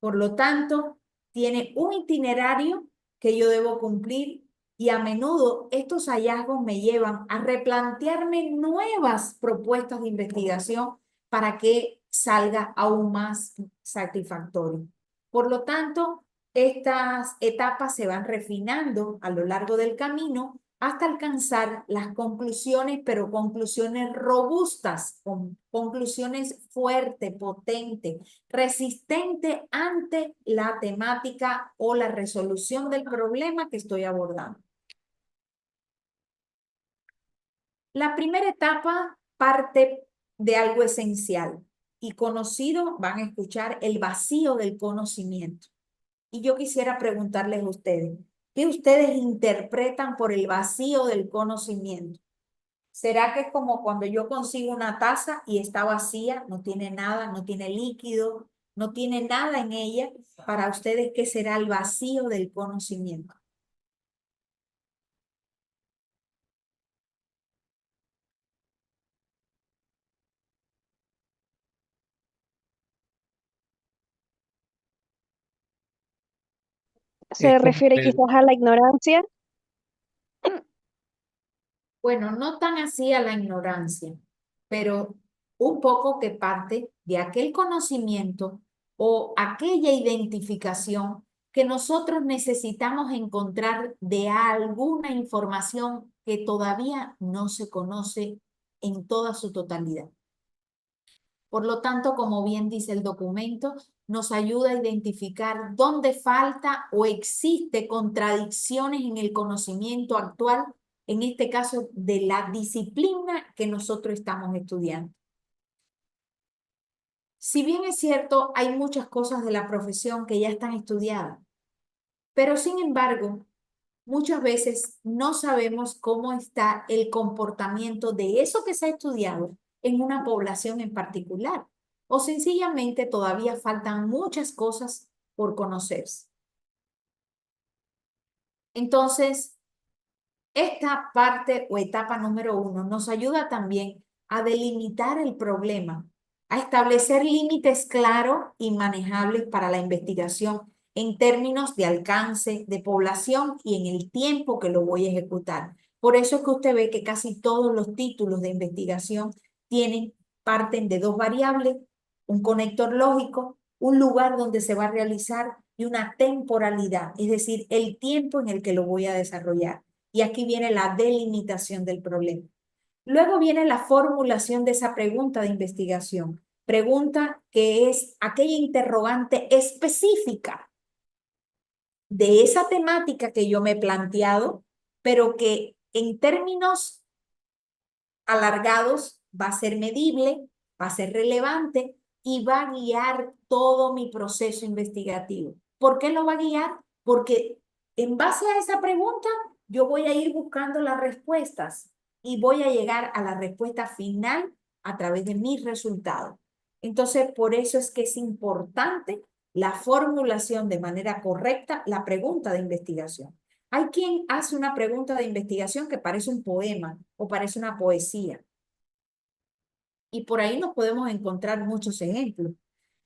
Por lo tanto, tiene un itinerario que yo debo cumplir y a menudo estos hallazgos me llevan a replantearme nuevas propuestas de investigación para que salga aún más satisfactorio. Por lo tanto, estas etapas se van refinando a lo largo del camino hasta alcanzar las conclusiones, pero conclusiones robustas, conclusiones fuertes, potentes, resistentes ante la temática o la resolución del problema que estoy abordando. La primera etapa parte de algo esencial y conocido, van a escuchar el vacío del conocimiento. Y yo quisiera preguntarles a ustedes, ¿qué ustedes interpretan por el vacío del conocimiento? ¿Será que es como cuando yo consigo una taza y está vacía, no tiene nada, no tiene líquido, no tiene nada en ella? Para ustedes, ¿qué será el vacío del conocimiento? ¿Se refiere quizás a la ignorancia? Bueno, no tan así a la ignorancia, pero un poco que parte de aquel conocimiento o aquella identificación que nosotros necesitamos encontrar de alguna información que todavía no se conoce en toda su totalidad. Por lo tanto, como bien dice el documento, nos ayuda a identificar dónde falta o existe contradicciones en el conocimiento actual, en este caso de la disciplina que nosotros estamos estudiando. Si bien es cierto, hay muchas cosas de la profesión que ya están estudiadas, pero sin embargo, muchas veces no sabemos cómo está el comportamiento de eso que se ha estudiado en una población en particular, o sencillamente todavía faltan muchas cosas por conocerse. Entonces, esta parte o etapa número 1 nos ayuda también a delimitar el problema, a establecer límites claros y manejables para la investigación en términos de alcance, de población y en el tiempo que lo voy a ejecutar. Por eso es que usted ve que casi todos los títulos de investigación parten de dos variables, un conector lógico, un lugar donde se va a realizar y una temporalidad, es decir, el tiempo en el que lo voy a desarrollar. Y aquí viene la delimitación del problema. Luego viene la formulación de esa pregunta de investigación. Pregunta que es aquella interrogante específica de esa temática que yo me he planteado, pero que en términos alargados va a ser medible, va a ser relevante y va a guiar todo mi proceso investigativo. ¿Por qué lo va a guiar? Porque en base a esa pregunta yo voy a ir buscando las respuestas y voy a llegar a la respuesta final a través de mis resultados. Entonces, por eso es que es importante la formulación de manera correcta, la pregunta de investigación. Hay quien hace una pregunta de investigación que parece un poema o parece una poesía. Y por ahí nos podemos encontrar muchos ejemplos.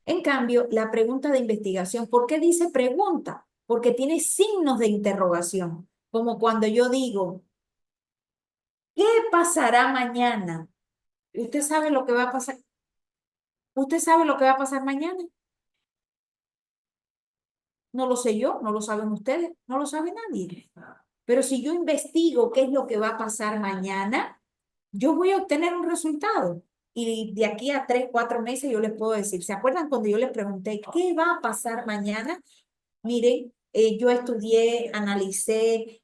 En cambio, la pregunta de investigación, ¿por qué dice pregunta? Porque tiene signos de interrogación, como cuando yo digo, ¿qué pasará mañana? ¿Usted sabe lo que va a pasar? ¿Usted sabe lo que va a pasar mañana? No lo sé yo, no lo saben ustedes, no lo sabe nadie. Pero si yo investigo qué es lo que va a pasar mañana, yo voy a obtener un resultado. Y de aquí a 3, 4 meses yo les puedo decir, ¿se acuerdan cuando yo les pregunté qué va a pasar mañana? Miren, yo estudié, analicé,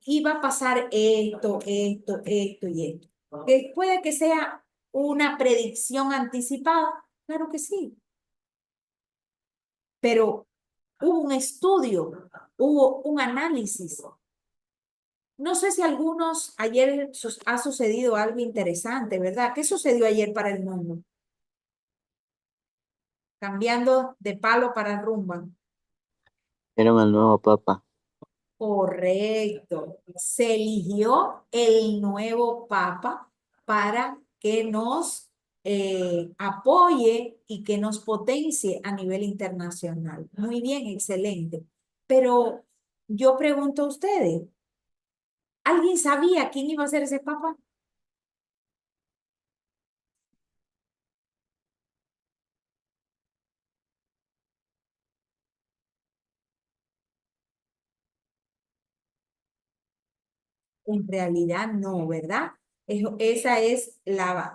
iba a pasar esto, esto, esto y esto. ¿Que puede que sea una predicción anticipada? Claro que sí. Pero hubo un estudio, hubo un análisis. No sé si a algunos ayer ha sucedido algo interesante, ¿verdad? ¿Qué sucedió ayer para el mundo? Cambiando de palo para rumba. Era el nuevo papa. Correcto. Se eligió el nuevo papa para que nos apoye y que nos potencie a nivel internacional. Muy bien, excelente. Pero yo pregunto a ustedes, ¿alguien sabía quién iba a ser ese papa? En realidad no, ¿verdad? Esa es la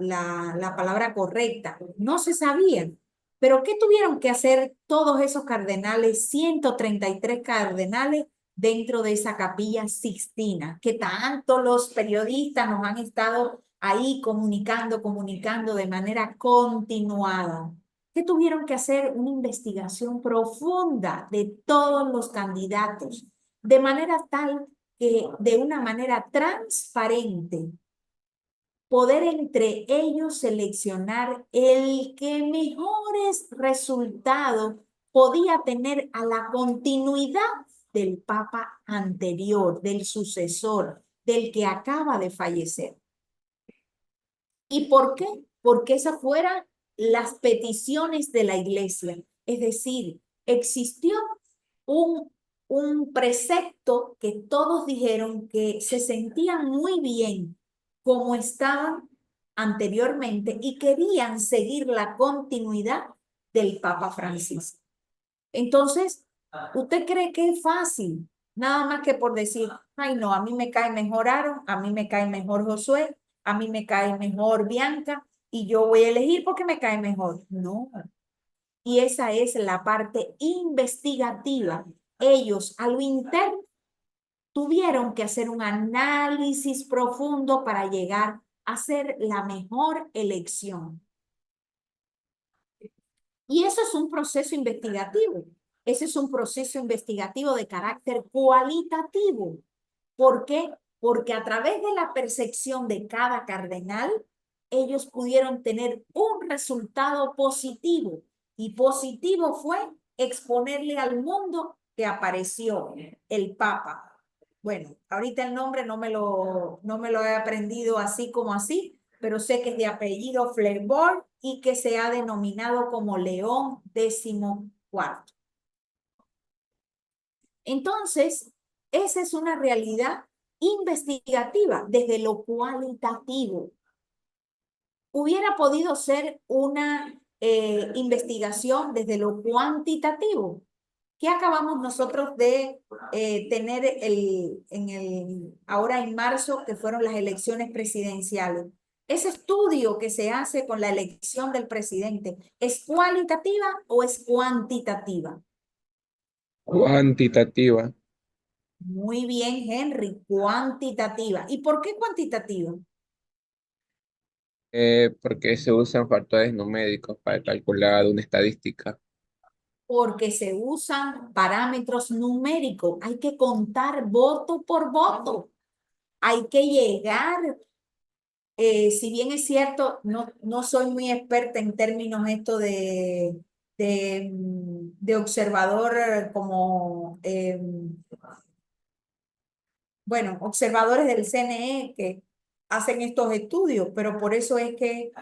palabra correcta. No se sabían. Pero ¿qué tuvieron que hacer todos esos cardenales, 133 cardenales, dentro de esa Capilla Sixtina, que tanto los periodistas nos han estado ahí comunicando de manera continuada, que tuvieron que hacer una investigación profunda de todos los candidatos, de manera tal que de una manera transparente poder entre ellos seleccionar el que mejores resultados podía tener a la continuidad del Papa anterior, del sucesor, del que acaba de fallecer. ¿Y por qué? Porque esas fueran las peticiones de la Iglesia. Es decir, existió un precepto que todos dijeron que se sentían muy bien como estaban anteriormente y querían seguir la continuidad del Papa Francisco. Entonces, ¿usted cree que es fácil? Nada más que por decir, ay no, a mí me cae mejor Aaron, a mí me cae mejor Josué, a mí me cae mejor Bianca y yo voy a elegir porque me cae mejor. No. Y esa es la parte investigativa. Ellos a lo interno tuvieron que hacer un análisis profundo para llegar a hacer la mejor elección. Y eso es un proceso investigativo. Ese es un proceso investigativo de carácter cualitativo. ¿Por qué? Porque a través de la percepción de cada cardenal, ellos pudieron tener un resultado positivo. Y positivo fue exponerle al mundo que apareció el Papa. Bueno, ahorita el nombre no me lo he aprendido así como así, pero sé que es de apellido Fleury y que se ha denominado como León XIV. Entonces, esa es una realidad investigativa desde lo cualitativo. Hubiera podido ser una investigación desde lo cuantitativo. ¿Qué acabamos nosotros de tener ahora en marzo, que fueron las elecciones presidenciales? Ese estudio que se hace con la elección del presidente, ¿es cualitativa o es cuantitativa? Cuantitativa. Muy bien, Henry, cuantitativa. ¿Y por qué cuantitativa? Porque se usan factores numéricos para calcular una estadística. Porque se usan parámetros numéricos. Hay que contar voto por voto. Hay que llegar, si bien es cierto, no soy muy experta en términos esto de observador como, bueno, observadores del CNE que hacen estos estudios, pero por eso es que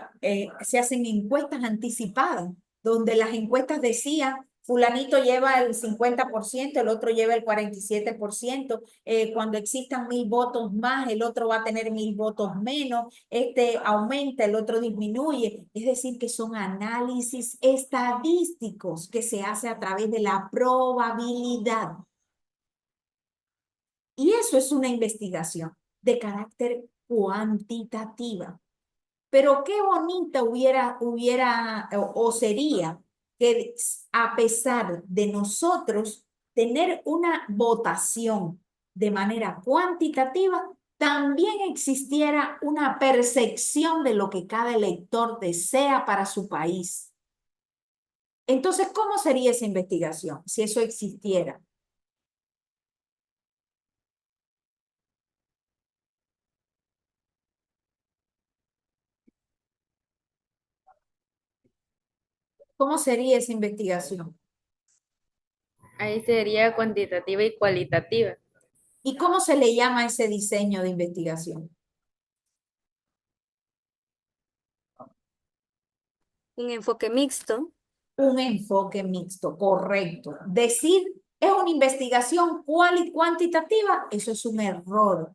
se hacen encuestas anticipadas, donde las encuestas decían, fulanito lleva el 50%, el otro lleva el 47%, cuando existan 1000 votos más, el otro va a tener 1000 votos menos, este aumenta, el otro disminuye. Es decir, que son análisis estadísticos que se hace a través de la probabilidad. Y eso es una investigación de carácter cuantitativa. Pero qué bonita o sería que a pesar de nosotros tener una votación de manera cuantitativa, también existiera una percepción de lo que cada elector desea para su país. Entonces, ¿cómo sería esa investigación si eso existiera? ¿Cómo sería esa investigación? Ahí sería cuantitativa y cualitativa. ¿Y cómo se le llama ese diseño de investigación? Un enfoque mixto. Un enfoque mixto, correcto. Decir es una investigación cuantitativa, eso es un error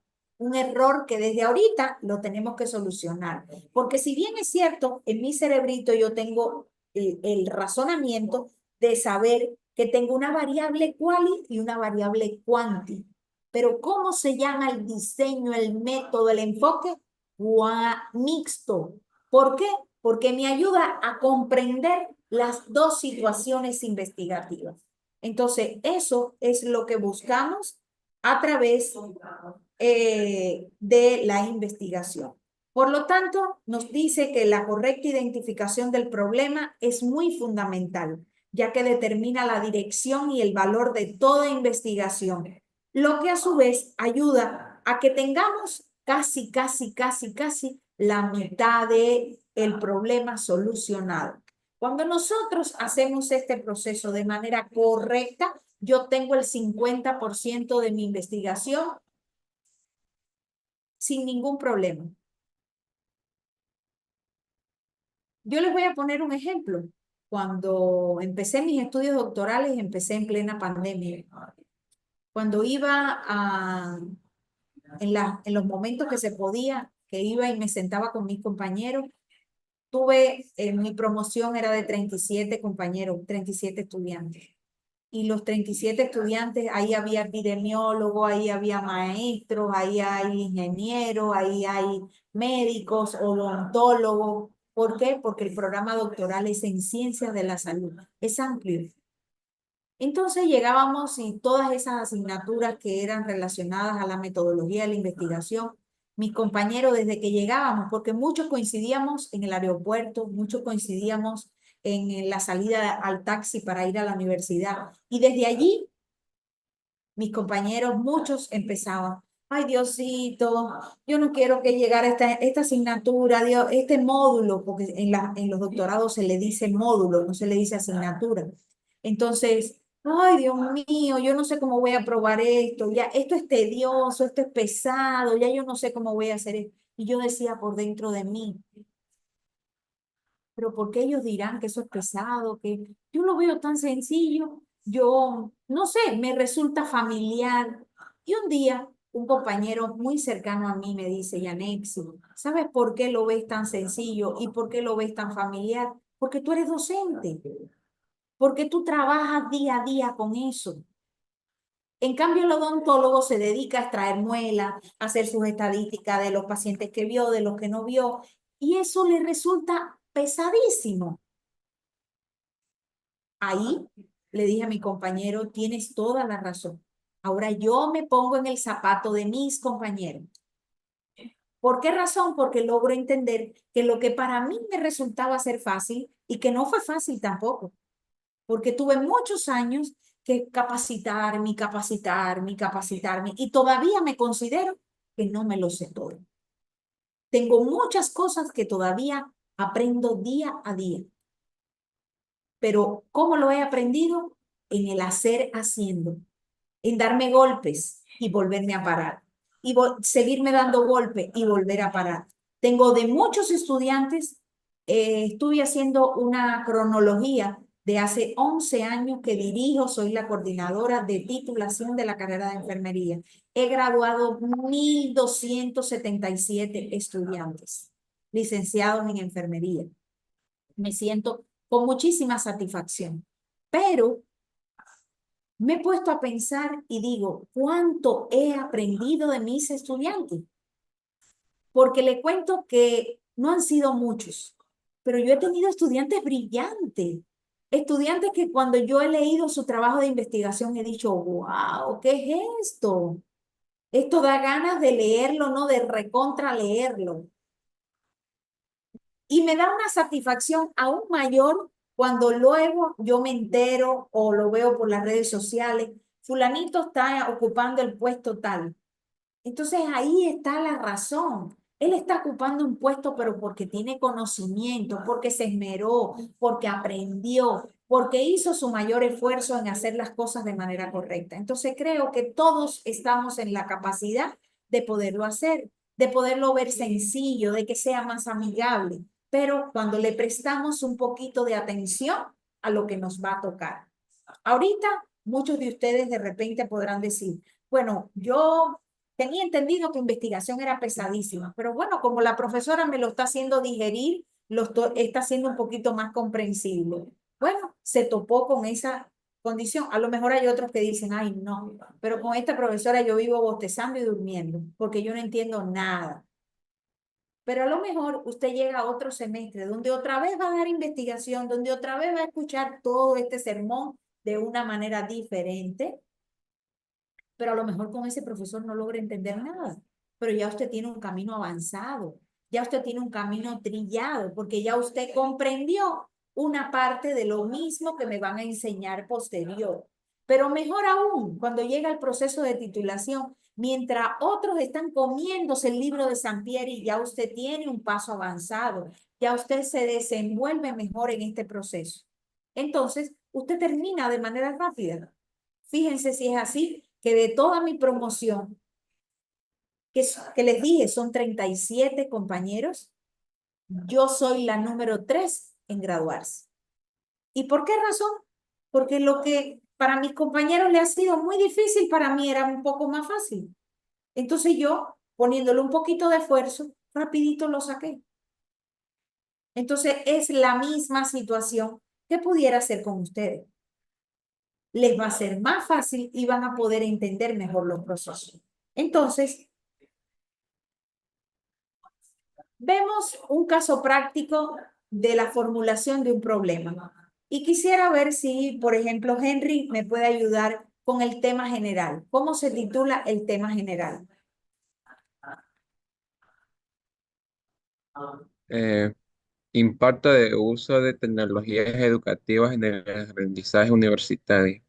que desde ahorita lo tenemos que solucionar. Porque si bien es cierto, en mi cerebrito yo tengo el razonamiento de saber que tengo una variable quali y una variable quanti. Pero ¿cómo se llama el diseño, el método, el enfoque? Mixto. ¿Por qué? Porque me ayuda a comprender las dos situaciones investigativas. Entonces, eso es lo que buscamos a través de la investigación. Por lo tanto, nos dice que la correcta identificación del problema es muy fundamental, ya que determina la dirección y el valor de toda investigación, lo que a su vez ayuda a que tengamos casi la mitad del problema solucionado. Cuando nosotros hacemos este proceso de manera correcta, yo tengo el 50% de mi investigación sin ningún problema. Yo les voy a poner un ejemplo. Cuando empecé mis estudios doctorales, empecé en plena pandemia. Cuando iba en los momentos que se podía, que iba y me sentaba con mis compañeros, mi promoción era de 37 compañeros, 37 estudiantes. Y los 37 estudiantes, ahí había epidemiólogos, ahí había maestros, ahí hay ingenieros, ahí hay médicos, odontólogos. ¿Por qué? Porque el programa doctoral es en ciencias de la salud, es amplio. Entonces llegábamos y todas esas asignaturas que eran relacionadas a la metodología de la investigación, mis compañeros desde que llegábamos, porque muchos coincidíamos en el aeropuerto, muchos coincidíamos en la salida al taxi para ir a la universidad. Y desde allí, mis compañeros, muchos empezaban, ay Diosito, yo no quiero que llegara esta asignatura, Dios, este módulo, porque en los doctorados se le dice módulo, no se le dice asignatura. Entonces, ay Dios mío, yo no sé cómo voy a aprobar esto, ya esto es tedioso, esto es pesado, ya yo no sé cómo voy a hacer esto. Y yo decía por dentro de mí, pero ¿por qué ellos dirán que eso es pesado? Que yo lo veo tan sencillo, yo no sé, me resulta familiar. Y un día, un compañero muy cercano a mí me dice, Yanexi, ¿sabes por qué lo ves tan sencillo y por qué lo ves tan familiar? Porque tú eres docente, porque tú trabajas día a día con eso. En cambio, el odontólogo se dedica a extraer muelas, a hacer sus estadísticas de los pacientes que vio, de los que no vio, y eso le resulta pesadísimo. Ahí le dije a mi compañero, tienes toda la razón. Ahora yo me pongo en el zapato de mis compañeros. ¿Por qué razón? Porque logro entender que lo que para mí me resultaba ser fácil y que no fue fácil tampoco, porque tuve muchos años que capacitarme y todavía me considero que no me lo sé todo. Tengo muchas cosas que todavía aprendo día a día. Pero ¿cómo lo he aprendido? En el hacer haciendo, en darme golpes y volverme a parar, y seguirme dando golpes y volver a parar. Tengo de muchos estudiantes, estuve haciendo una cronología de hace 11 años que dirijo, soy la coordinadora de titulación de la carrera de enfermería. He graduado 1,277 estudiantes licenciados en enfermería. Me siento con muchísima satisfacción, pero me he puesto a pensar y digo, ¿cuánto he aprendido de mis estudiantes? Porque le cuento que no han sido muchos, pero yo he tenido estudiantes brillantes, estudiantes que cuando yo he leído su trabajo de investigación he dicho, wow, ¿qué es esto? Esto da ganas de leerlo, no de recontra leerlo. Y me da una satisfacción aún mayor cuando luego yo me entero o lo veo por las redes sociales, fulanito está ocupando el puesto tal. Entonces ahí está la razón. Él está ocupando un puesto, pero porque tiene conocimiento, porque se esmeró, porque aprendió, porque hizo su mayor esfuerzo en hacer las cosas de manera correcta. Entonces creo que todos estamos en la capacidad de poderlo hacer, de poderlo ver sencillo, de que sea más amigable, pero cuando le prestamos un poquito de atención a lo que nos va a tocar. Ahorita muchos de ustedes de repente podrán decir, bueno, yo tenía entendido que investigación era pesadísima, pero bueno, como la profesora me lo está haciendo digerir, está haciendo un poquito más comprensible. Bueno, se topó con esa condición. A lo mejor hay otros que dicen, ay, no, pero con esta profesora yo vivo bostezando y durmiendo, porque yo no entiendo nada. Pero a lo mejor usted llega a otro semestre donde otra vez va a dar investigación, donde otra vez va a escuchar todo este sermón de una manera diferente. pero a lo mejor con ese profesor no logra entender nada, pero ya usted tiene un camino avanzado, ya usted tiene un camino trillado, porque ya usted comprendió una parte de lo mismo que me van a enseñar posterior. Pero mejor aún, cuando llega el proceso de titulación, mientras otros están comiéndose el libro de Sampieri, ya usted tiene un paso avanzado, ya usted se desenvuelve mejor en este proceso. Entonces, usted termina de manera rápida. Fíjense si es así, que de toda mi promoción, que les dije, son 37 compañeros, yo soy la número 3 en graduarse. ¿Y por qué razón? Porque lo que para mis compañeros le ha sido muy difícil, para mí era un poco más fácil. Entonces yo, poniéndole un poquito de esfuerzo, rapidito lo saqué. Entonces es la misma situación que pudiera ser con ustedes. Les va a ser más fácil y van a poder entender mejor los procesos. Entonces, vemos un caso práctico de la formulación de un problema. Y quisiera ver si, por ejemplo, Henry me puede ayudar con el tema general. ¿Cómo se titula el tema general? Impacto de uso de tecnologías educativas en el aprendizaje universitario.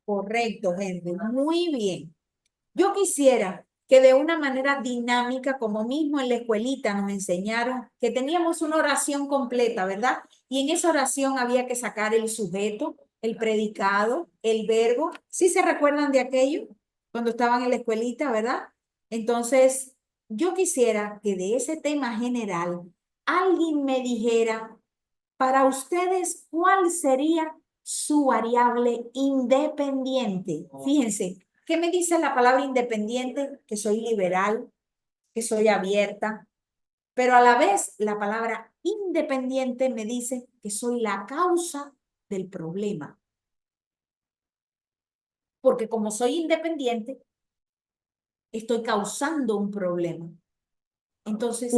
Correcto, Henry. Muy bien. Yo quisiera que de una manera dinámica, como mismo en la escuelita nos enseñaron, que teníamos una oración completa, ¿verdad? Y en esa oración había que sacar el sujeto, el predicado, el verbo. ¿Sí se recuerdan de aquello cuando estaban en la escuelita, verdad? Entonces, yo quisiera que de ese tema general alguien me dijera, para ustedes, ¿cuál sería su variable independiente? Fíjense, ¿qué me dice la palabra independiente? Que soy liberal, que soy abierta, pero a la vez la palabra independiente me dice que soy la causa del problema. Porque como soy independiente, estoy causando un problema. Entonces,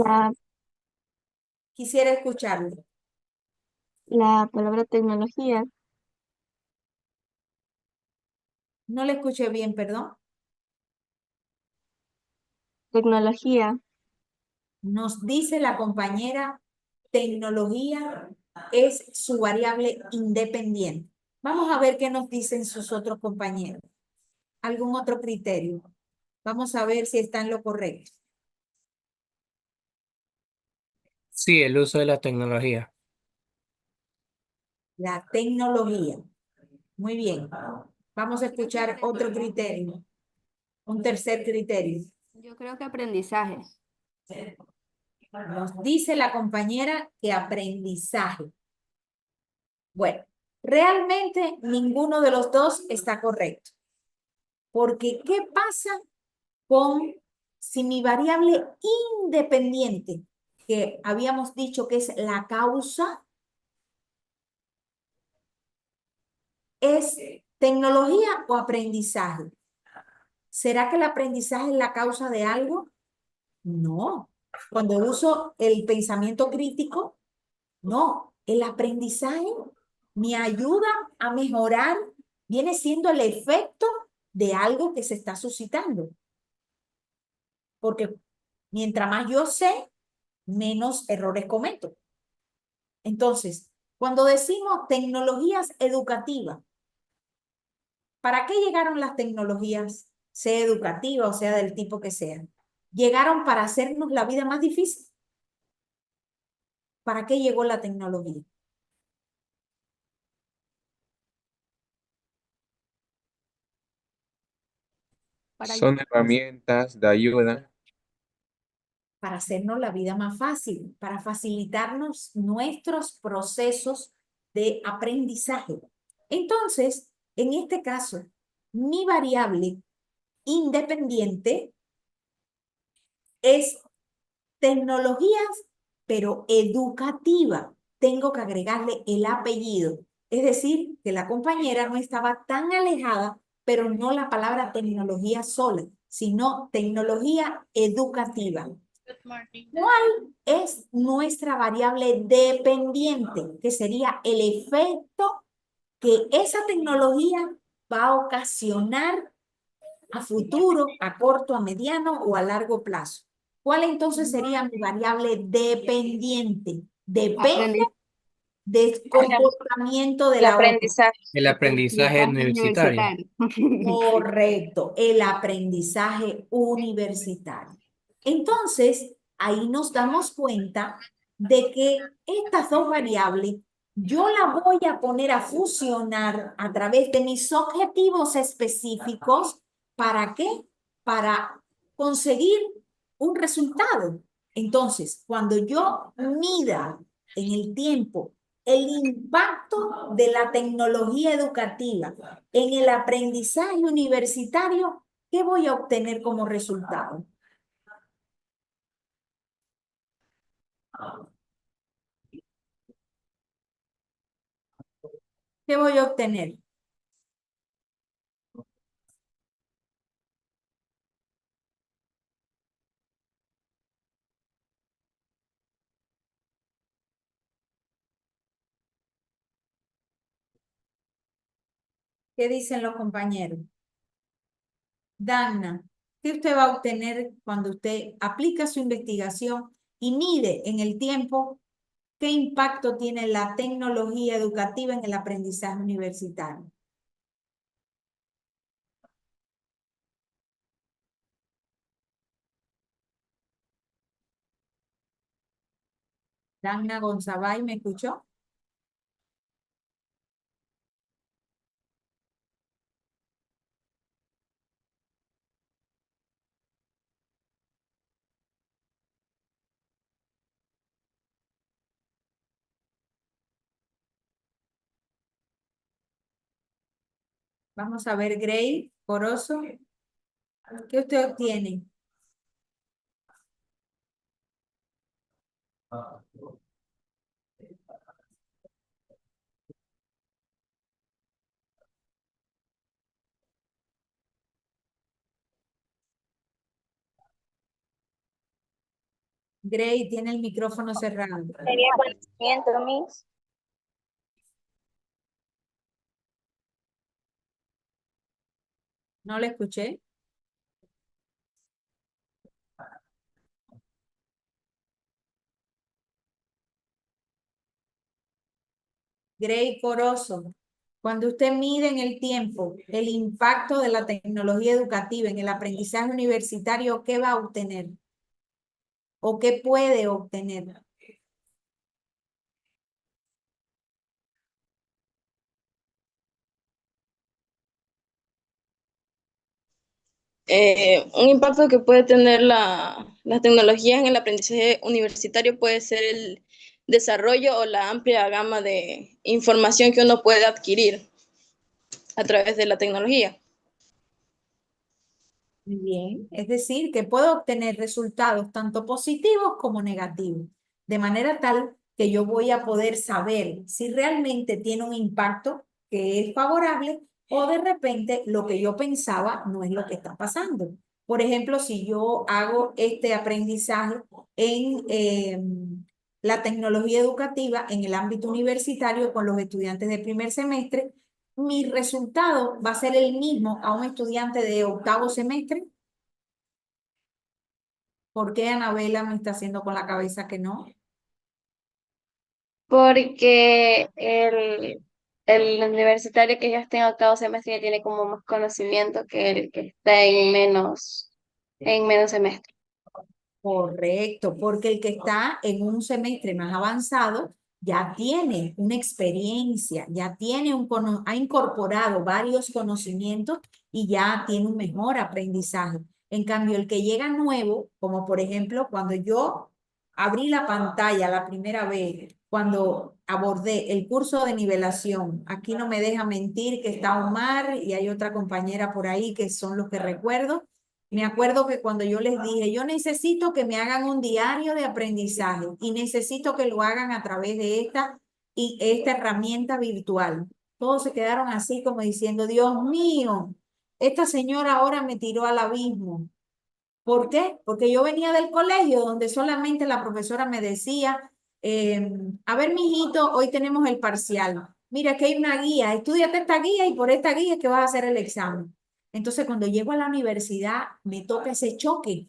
quisiera escucharlo. La palabra tecnología, No le escuché bien, perdón. tecnología, Nos dice la compañera, tecnología es su variable independiente. Vamos a ver qué nos dicen sus otros compañeros. ¿Algún otro criterio? Vamos a ver si está en lo correcto. Sí, el uso de la tecnología. La tecnología. Muy bien. Vamos a escuchar otro criterio. Un tercer criterio. Yo creo que aprendizaje. Nos dice la compañera que aprendizaje. Bueno, realmente ninguno de los dos está correcto. Porque, ¿qué pasa con si mi variable independiente, que habíamos dicho que es la causa, es tecnología o aprendizaje? ¿Será que el aprendizaje es la causa de algo? No. Cuando uso el pensamiento crítico, no. El aprendizaje me ayuda a mejorar, viene siendo el efecto de algo que se está suscitando. Porque mientras más yo sé, menos errores cometo. Entonces, cuando decimos tecnologías educativas, ¿para qué llegaron las tecnologías, sea educativa o sea del tipo que sean? ¿Llegaron para hacernos la vida más difícil? ¿Para qué llegó la tecnología? Son herramientas de ayuda. Para hacernos la vida más fácil, para facilitarnos nuestros procesos de aprendizaje. Entonces, en este caso, mi variable independiente es tecnologías, pero educativa. Tengo que agregarle el apellido. Es decir, que la compañera no estaba tan alejada, pero no la palabra tecnología sola, sino tecnología educativa. ¿Cuál es nuestra variable dependiente? Que sería el efecto que esa tecnología va a ocasionar a futuro, a corto, a mediano o a largo plazo. ¿Cuál entonces sería mi variable dependiente? Depende del comportamiento de El la otra. aprendizaje. El aprendizaje universitario. Correcto, el aprendizaje universitario. Entonces, ahí nos damos cuenta de que estas dos variables yo las voy a poner a fusionar a través de mis objetivos específicos. ¿Para qué? Para conseguir un resultado. Entonces, cuando yo mida en el tiempo el impacto de la tecnología educativa en el aprendizaje universitario, ¿qué voy a obtener como resultado? ¿Qué voy a obtener? ¿Qué dicen los compañeros? Dana, ¿qué usted va a obtener cuando usted aplica su investigación y mide en el tiempo qué impacto tiene la tecnología educativa en el aprendizaje universitario? Dana Gonzabay, ¿me escuchó? Vamos a ver, Gray, Corozo, ¿qué usted obtiene? Gray tiene el micrófono cerrado. Sería conocimiento, Miss. No le escuché. Gray Corozo, cuando usted mide en el tiempo el impacto de la tecnología educativa en el aprendizaje universitario, ¿qué va a obtener? ¿O qué puede obtener? Un impacto que puede tener las tecnologías en el aprendizaje universitario puede ser el desarrollo o la amplia gama de información que uno puede adquirir a través de la tecnología. Muy bien, es decir, que puedo obtener resultados tanto positivos como negativos, de manera tal que yo voy a poder saber si realmente tiene un impacto que es favorable o de repente lo que yo pensaba no es lo que está pasando. Por ejemplo, si yo hago este aprendizaje en la tecnología educativa en el ámbito universitario con los estudiantes de primer semestre, mi resultado va a ser el mismo a un estudiante de octavo semestre. ¿Por qué Anabela me está haciendo con la cabeza que no? Porque el universitario que ya está en octavo semestre ya tiene como más conocimiento que el que está en menos semestre. Correcto, porque el que está en un semestre más avanzado ya tiene una experiencia, ya tiene ha incorporado varios conocimientos y ya tiene un mejor aprendizaje. En cambio, el que llega nuevo, como por ejemplo cuando yo abrí la pantalla la primera vez, cuando abordé el curso de nivelación, aquí no me deja mentir que está Omar y hay otra compañera por ahí que son los que recuerdo. Me acuerdo que cuando yo les dije, yo necesito que me hagan un diario de aprendizaje y necesito que lo hagan a través de esta herramienta virtual. Todos se quedaron así como diciendo, Dios mío, esta señora ahora me tiró al abismo. ¿Por qué? Porque yo venía del colegio donde solamente la profesora me decía, a ver, mijito, hoy tenemos el parcial. Mira, aquí hay una guía, estúdiate esta guía y por esta guía es que vas a hacer el examen. Entonces, cuando llego a la universidad, me toca ese choque.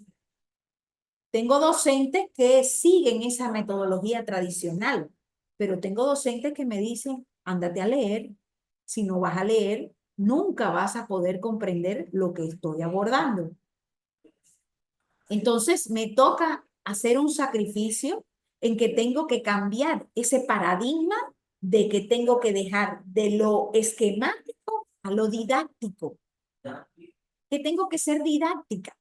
Tengo docentes que siguen esa metodología tradicional, pero tengo docentes que me dicen, ándate a leer. Si no vas a leer, nunca vas a poder comprender lo que estoy abordando. Entonces, me toca hacer un sacrificio en que tengo que cambiar ese paradigma de que tengo que dejar de lo esquemático a lo didáctico, que tengo que ser didáctica.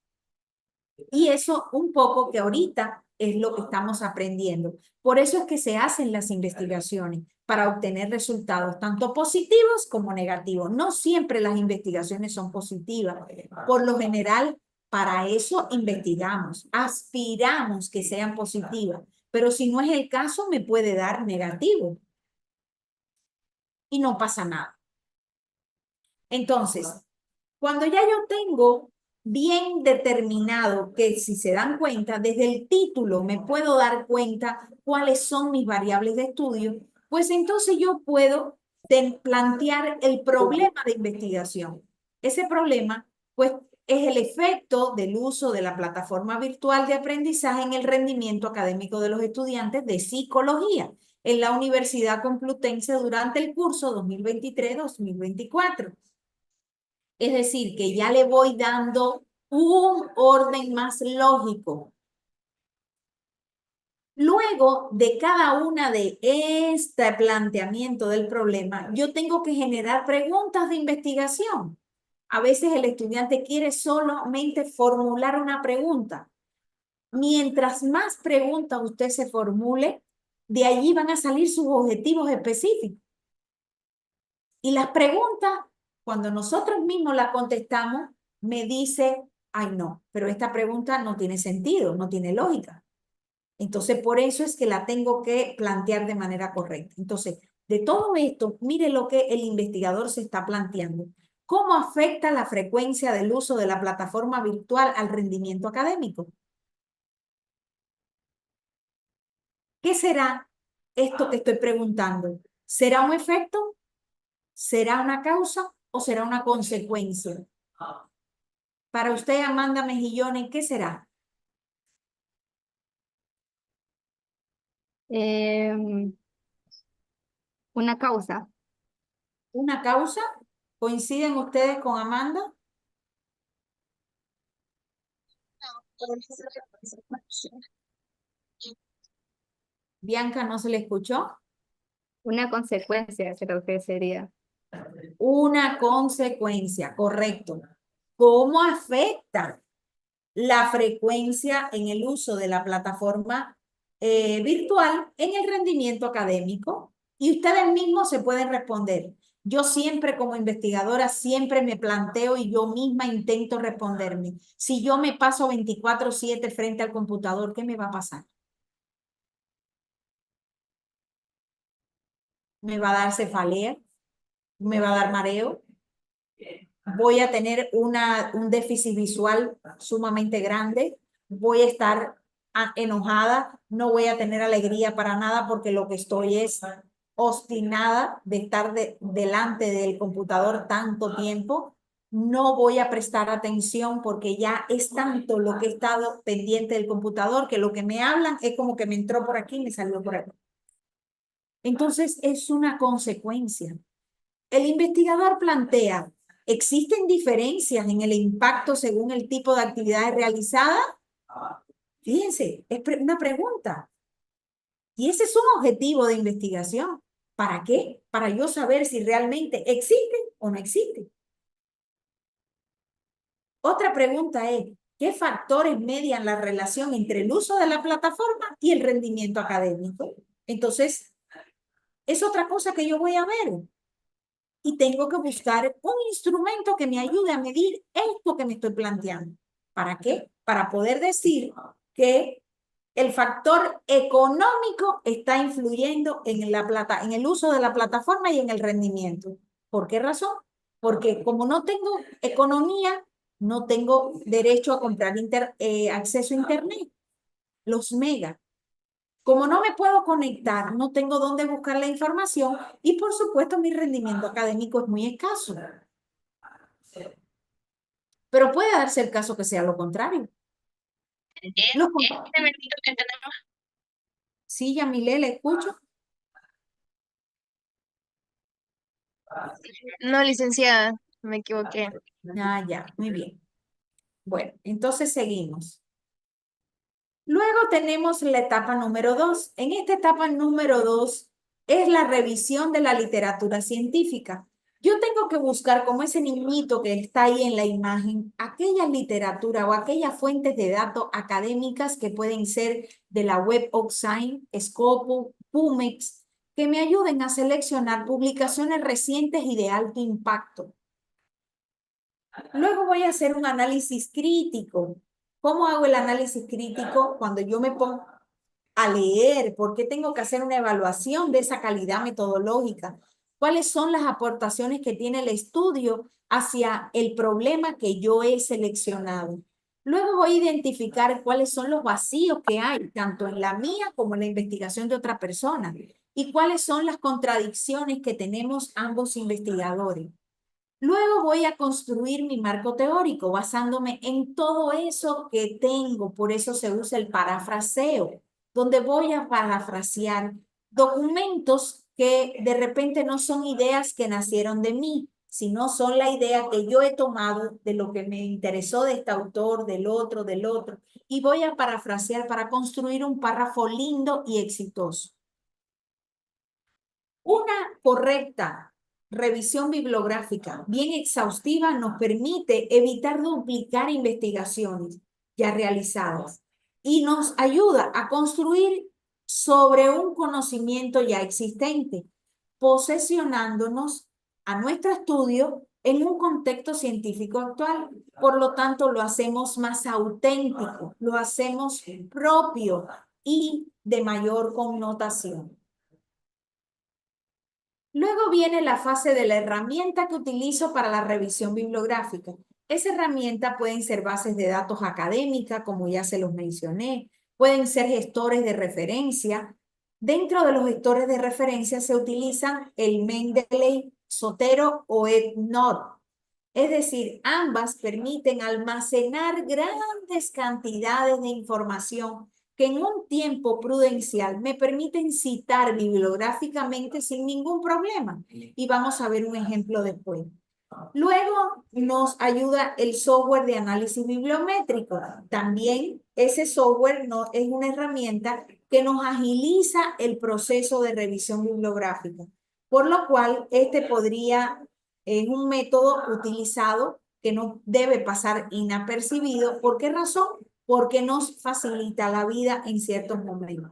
Y eso un poco que ahorita es lo que estamos aprendiendo. Por eso es que se hacen las investigaciones, para obtener resultados tanto positivos como negativos. No siempre las investigaciones son positivas. Por lo general, para eso investigamos, aspiramos que sean positivas. Pero si no es el caso, me puede dar negativo. Y no pasa nada. Entonces, cuando ya yo tengo bien determinado, que si se dan cuenta, desde el título me puedo dar cuenta cuáles son mis variables de estudio, pues entonces yo puedo plantear el problema de investigación. Ese problema, pues, es el efecto del uso de la plataforma virtual de aprendizaje en el rendimiento académico de los estudiantes de psicología en la Universidad Complutense durante el curso 2023-2024. Es decir, que ya le voy dando un orden más lógico. Luego de cada una de este planteamiento del problema, yo tengo que generar preguntas de investigación. A veces el estudiante quiere solamente formular una pregunta. Mientras más preguntas usted se formule, de allí van a salir sus objetivos específicos. Y las preguntas, cuando nosotros mismos las contestamos, me dice, ay no, pero esta pregunta no tiene sentido, no tiene lógica. Entonces, por eso es que la tengo que plantear de manera correcta. Entonces, de todo esto, mire lo que el investigador se está planteando. ¿Cómo afecta la frecuencia del uso de la plataforma virtual al rendimiento académico? ¿Qué será esto que estoy preguntando? ¿Será un efecto? ¿Será una causa o será una consecuencia? Para usted, Amanda Mejillones, ¿qué será? Una causa. ¿Una causa? ¿Coinciden ustedes con Amanda? Bianca, ¿no se le escuchó? Una consecuencia, creo que sería. Una consecuencia, correcto. ¿Cómo afecta la frecuencia en el uso de la plataforma virtual en el rendimiento académico? Y ustedes mismos se pueden responder. Yo siempre como investigadora, siempre me planteo y yo misma intento responderme. Si yo me paso 24/7 frente al computador, ¿qué me va a pasar? ¿Me va a dar cefalea? ¿Me va a dar mareo? ¿Voy a tener un déficit visual sumamente grande? ¿Voy a estar enojada? ¿No voy a tener alegría para nada porque lo que estoy es obstinada de estar delante del computador tanto tiempo? No voy a prestar atención porque ya es tanto lo que he estado pendiente del computador que lo que me hablan es como que me entró por aquí y me salió por aquí. Entonces es una consecuencia. El investigador plantea, ¿existen diferencias en el impacto según el tipo de actividades realizadas? Fíjense, es una pregunta. Y ese es un objetivo de investigación. ¿Para qué? Para yo saber si realmente existe o no existe. Otra pregunta es, ¿qué factores median la relación entre el uso de la plataforma y el rendimiento académico? Entonces, es otra cosa que yo voy a ver. Y tengo que buscar un instrumento que me ayude a medir esto que me estoy planteando. ¿Para qué? Para poder decir que el factor económico está influyendo en en el uso de la plataforma y en el rendimiento. ¿Por qué razón? Porque como no tengo economía, no tengo derecho a comprar acceso a Internet, los megas. Como no me puedo conectar, no tengo dónde buscar la información y por supuesto mi rendimiento académico es muy escaso. pero puede darse el caso que sea lo contrario. Los com- Este momentito que tenemos. Sí, Yamile, le escucho. No, licenciada, me equivoqué. Ah, ya, muy bien. Bueno, entonces seguimos. Luego tenemos la etapa número 2. En esta etapa número 2 es la revisión de la literatura científica. Yo tengo que buscar, como ese niñito que está ahí en la imagen, aquella literatura o aquellas fuentes de datos académicas que pueden ser de la Web of Science, Scopus, Pumex, que me ayuden a seleccionar publicaciones recientes y de alto impacto. Luego voy a hacer un análisis crítico. ¿Cómo hago el análisis crítico? Cuando yo me pongo a leer, ¿por qué tengo que hacer una evaluación de esa calidad metodológica? ¿Cuáles son las aportaciones que tiene el estudio hacia el problema que yo he seleccionado? Luego voy a identificar cuáles son los vacíos que hay, tanto en la mía como en la investigación de otra persona, y cuáles son las contradicciones que tenemos ambos investigadores. Luego voy a construir mi marco teórico basándome en todo eso que tengo, por eso se usa el parafraseo, donde voy a parafrasear documentos que de repente no son ideas que nacieron de mí, sino son la idea que yo he tomado de lo que me interesó de este autor, del otro, y voy a parafrasear para construir un párrafo lindo y exitoso. Una correcta revisión bibliográfica bien exhaustiva nos permite evitar duplicar investigaciones ya realizadas y nos ayuda a construir sobre un conocimiento ya existente, posesionándonos a nuestro estudio en un contexto científico actual. Por lo tanto, lo hacemos más auténtico, lo hacemos propio y de mayor connotación. Luego viene la fase de la herramienta que utilizo para la revisión bibliográfica. Esa herramienta pueden ser bases de datos académicas, como ya se los mencioné, pueden ser gestores de referencia. Dentro de los gestores de referencia se utilizan el Mendeley, Zotero o EndNote. Es decir, ambas permiten almacenar grandes cantidades de información que en un tiempo prudencial me permiten citar bibliográficamente sin ningún problema. Y vamos a ver un ejemplo después. Luego nos ayuda el software de análisis bibliométrico. También ese software es una herramienta que nos agiliza el proceso de revisión bibliográfica, por lo cual es un método utilizado que no debe pasar inapercibido. ¿Por qué razón? Porque nos facilita la vida en ciertos momentos.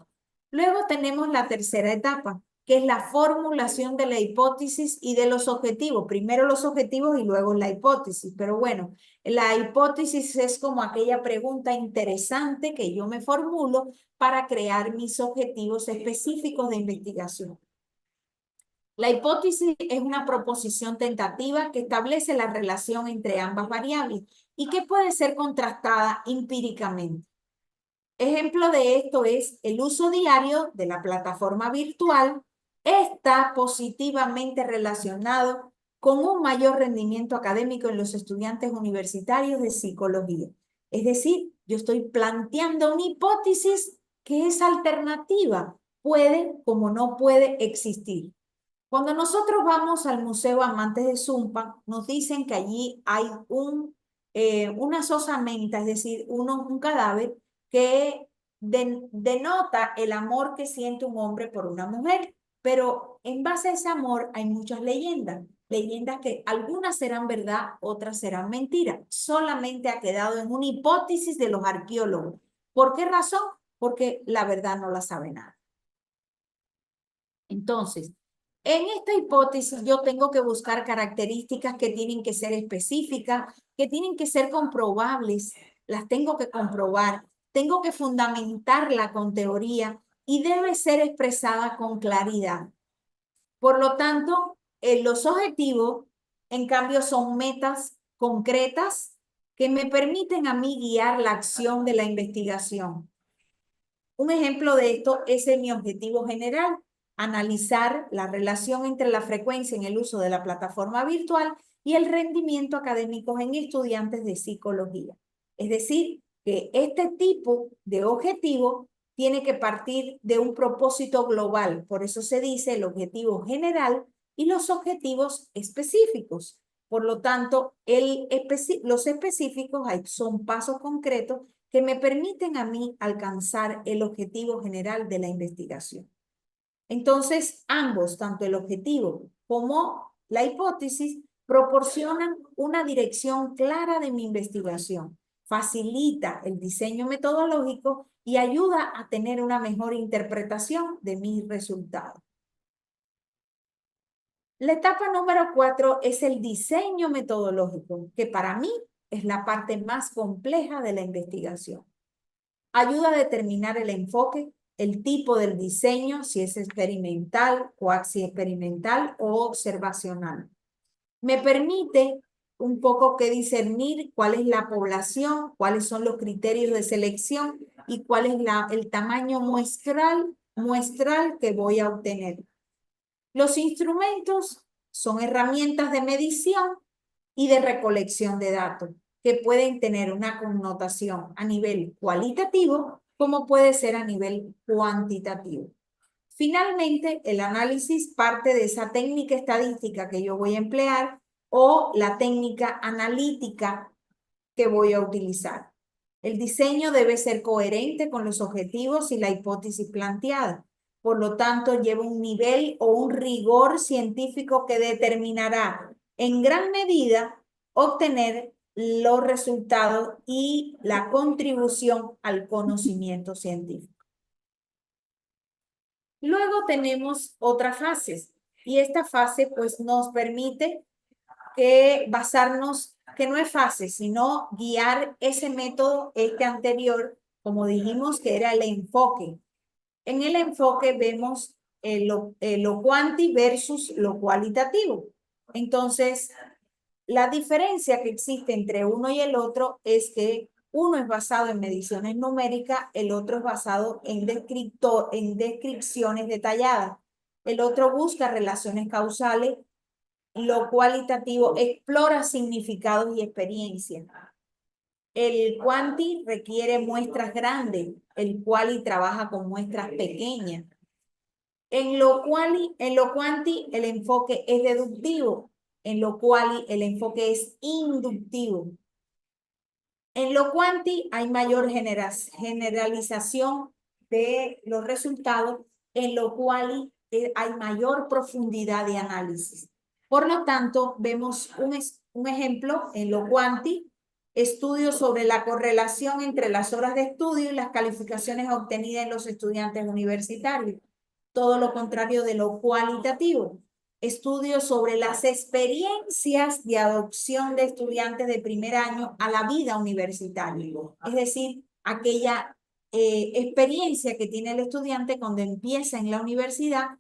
Luego tenemos la tercera etapa, que es la formulación de la hipótesis y de los objetivos. Primero los objetivos y luego la hipótesis. Pero bueno, la hipótesis es como aquella pregunta interesante que yo me formulo para crear mis objetivos específicos de investigación. La hipótesis es una proposición tentativa que establece la relación entre ambas variables y que puede ser contrastada empíricamente. Ejemplo de esto es el uso diario de la plataforma virtual. Está positivamente relacionado con un mayor rendimiento académico en los estudiantes universitarios de psicología. Es decir, yo estoy planteando una hipótesis que es alternativa. Puede como no puede existir. Cuando nosotros vamos al Museo Amantes de Zumpa, nos dicen que allí hay unas osamentas, es decir, un cadáver que denota el amor que siente un hombre por una mujer. Pero en base a ese amor hay muchas leyendas. Leyendas que algunas serán verdad, otras serán mentira. Solamente ha quedado en una hipótesis de los arqueólogos. ¿Por qué razón? Porque la verdad no la sabe nada. Entonces, en esta hipótesis yo tengo que buscar características que tienen que ser específicas, que tienen que ser comprobables, las tengo que comprobar, tengo que fundamentarla con teoría y debe ser expresada con claridad. Por lo tanto, los objetivos, en cambio, son metas concretas que me permiten a mí guiar la acción de la investigación. Un ejemplo de esto es mi objetivo general, analizar la relación entre la frecuencia en el uso de la plataforma virtual y el rendimiento académico en estudiantes de psicología. Es decir, que este tipo de objetivo tiene que partir de un propósito global. Por eso se dice el objetivo general y los objetivos específicos. Por lo tanto, los específicos son pasos concretos que me permiten a mí alcanzar el objetivo general de la investigación. Entonces, ambos, tanto el objetivo como la hipótesis, proporcionan una dirección clara de mi investigación, facilita el diseño metodológico y ayuda a tener una mejor interpretación de mis resultados. La etapa número 4 es el diseño metodológico, que para mí es la parte más compleja de la investigación. Ayuda a determinar el enfoque, el tipo del diseño, si es experimental, cuasi experimental o observacional. Me permite un poco que discernir cuál es la población, cuáles son los criterios de selección y cuál es el tamaño muestral que voy a obtener. Los instrumentos son herramientas de medición y de recolección de datos que pueden tener una connotación a nivel cualitativo como puede ser a nivel cuantitativo. Finalmente, el análisis parte de esa técnica estadística que yo voy a emplear o la técnica analítica que voy a utilizar. El diseño debe ser coherente con los objetivos y la hipótesis planteada. Por lo tanto, lleva un nivel o un rigor científico que determinará en gran medida obtener los resultados y la contribución al conocimiento científico. Luego tenemos otras fases y esta fase pues nos permite basarnos, que no es fácil, sino guiar ese método, anterior, como dijimos, que era el enfoque. En el enfoque vemos lo cuanti versus lo cualitativo. Entonces, la diferencia que existe entre uno y el otro es que uno es basado en mediciones numéricas, el otro es basado en descripciones detalladas. El otro busca relaciones causales. Lo cualitativo explora significados y experiencias. El quanti requiere muestras grandes, el quali trabaja con muestras pequeñas. En lo quanti el enfoque es deductivo, en lo quali el enfoque es inductivo. En lo quanti hay mayor generalización de los resultados, en lo quali hay mayor profundidad de análisis. Por lo tanto, vemos un ejemplo en lo quanti, estudios sobre la correlación entre las horas de estudio y las calificaciones obtenidas en los estudiantes universitarios. Todo lo contrario de lo cualitativo. Estudios sobre las experiencias de adopción de estudiantes de primer año a la vida universitaria. Es decir, aquella experiencia que tiene el estudiante cuando empieza en la universidad,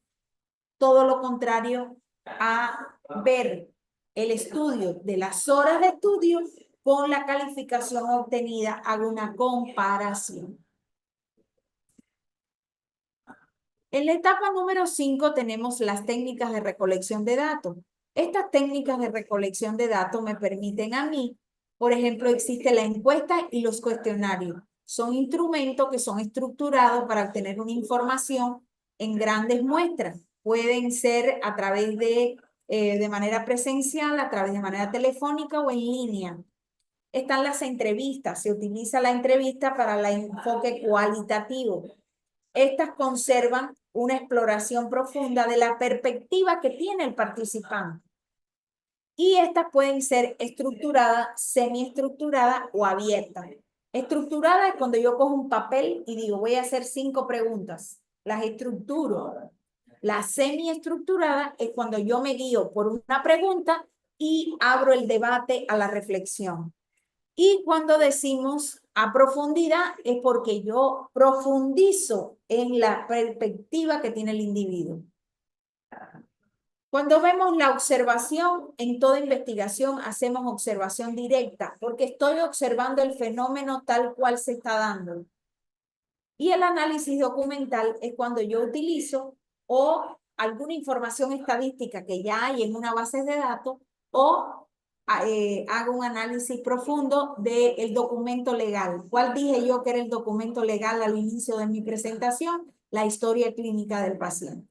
todo lo contrario a ver el estudio de las horas de estudio con la calificación obtenida, hago una comparación. En la etapa número 5 tenemos las técnicas de recolección de datos. Estas técnicas de recolección de datos me permiten a mí, por ejemplo, existe la encuesta y los cuestionarios. Son instrumentos que son estructurados para obtener una información en grandes muestras. Pueden ser a través de manera presencial, a través de manera telefónica o en línea. Están las entrevistas. Se utiliza la entrevista para el enfoque cualitativo. Estas conservan una exploración profunda de la perspectiva que tiene el participante. Y estas pueden ser estructuradas, semiestructuradas o abiertas. Estructurada es cuando yo cojo un papel y digo, voy a hacer 5 preguntas. Las estructuro. La semiestructurada es cuando yo me guío por una pregunta y abro el debate a la reflexión. Y cuando decimos a profundidad es porque yo profundizo en la perspectiva que tiene el individuo. Cuando vemos la observación, en toda investigación hacemos observación directa, porque estoy observando el fenómeno tal cual se está dando. Y el análisis documental es cuando yo utilizo o alguna información estadística que ya hay en una base de datos o hago un análisis profundo del documento legal. ¿Cuál dije yo que era el documento legal al inicio de mi presentación? La historia clínica del paciente.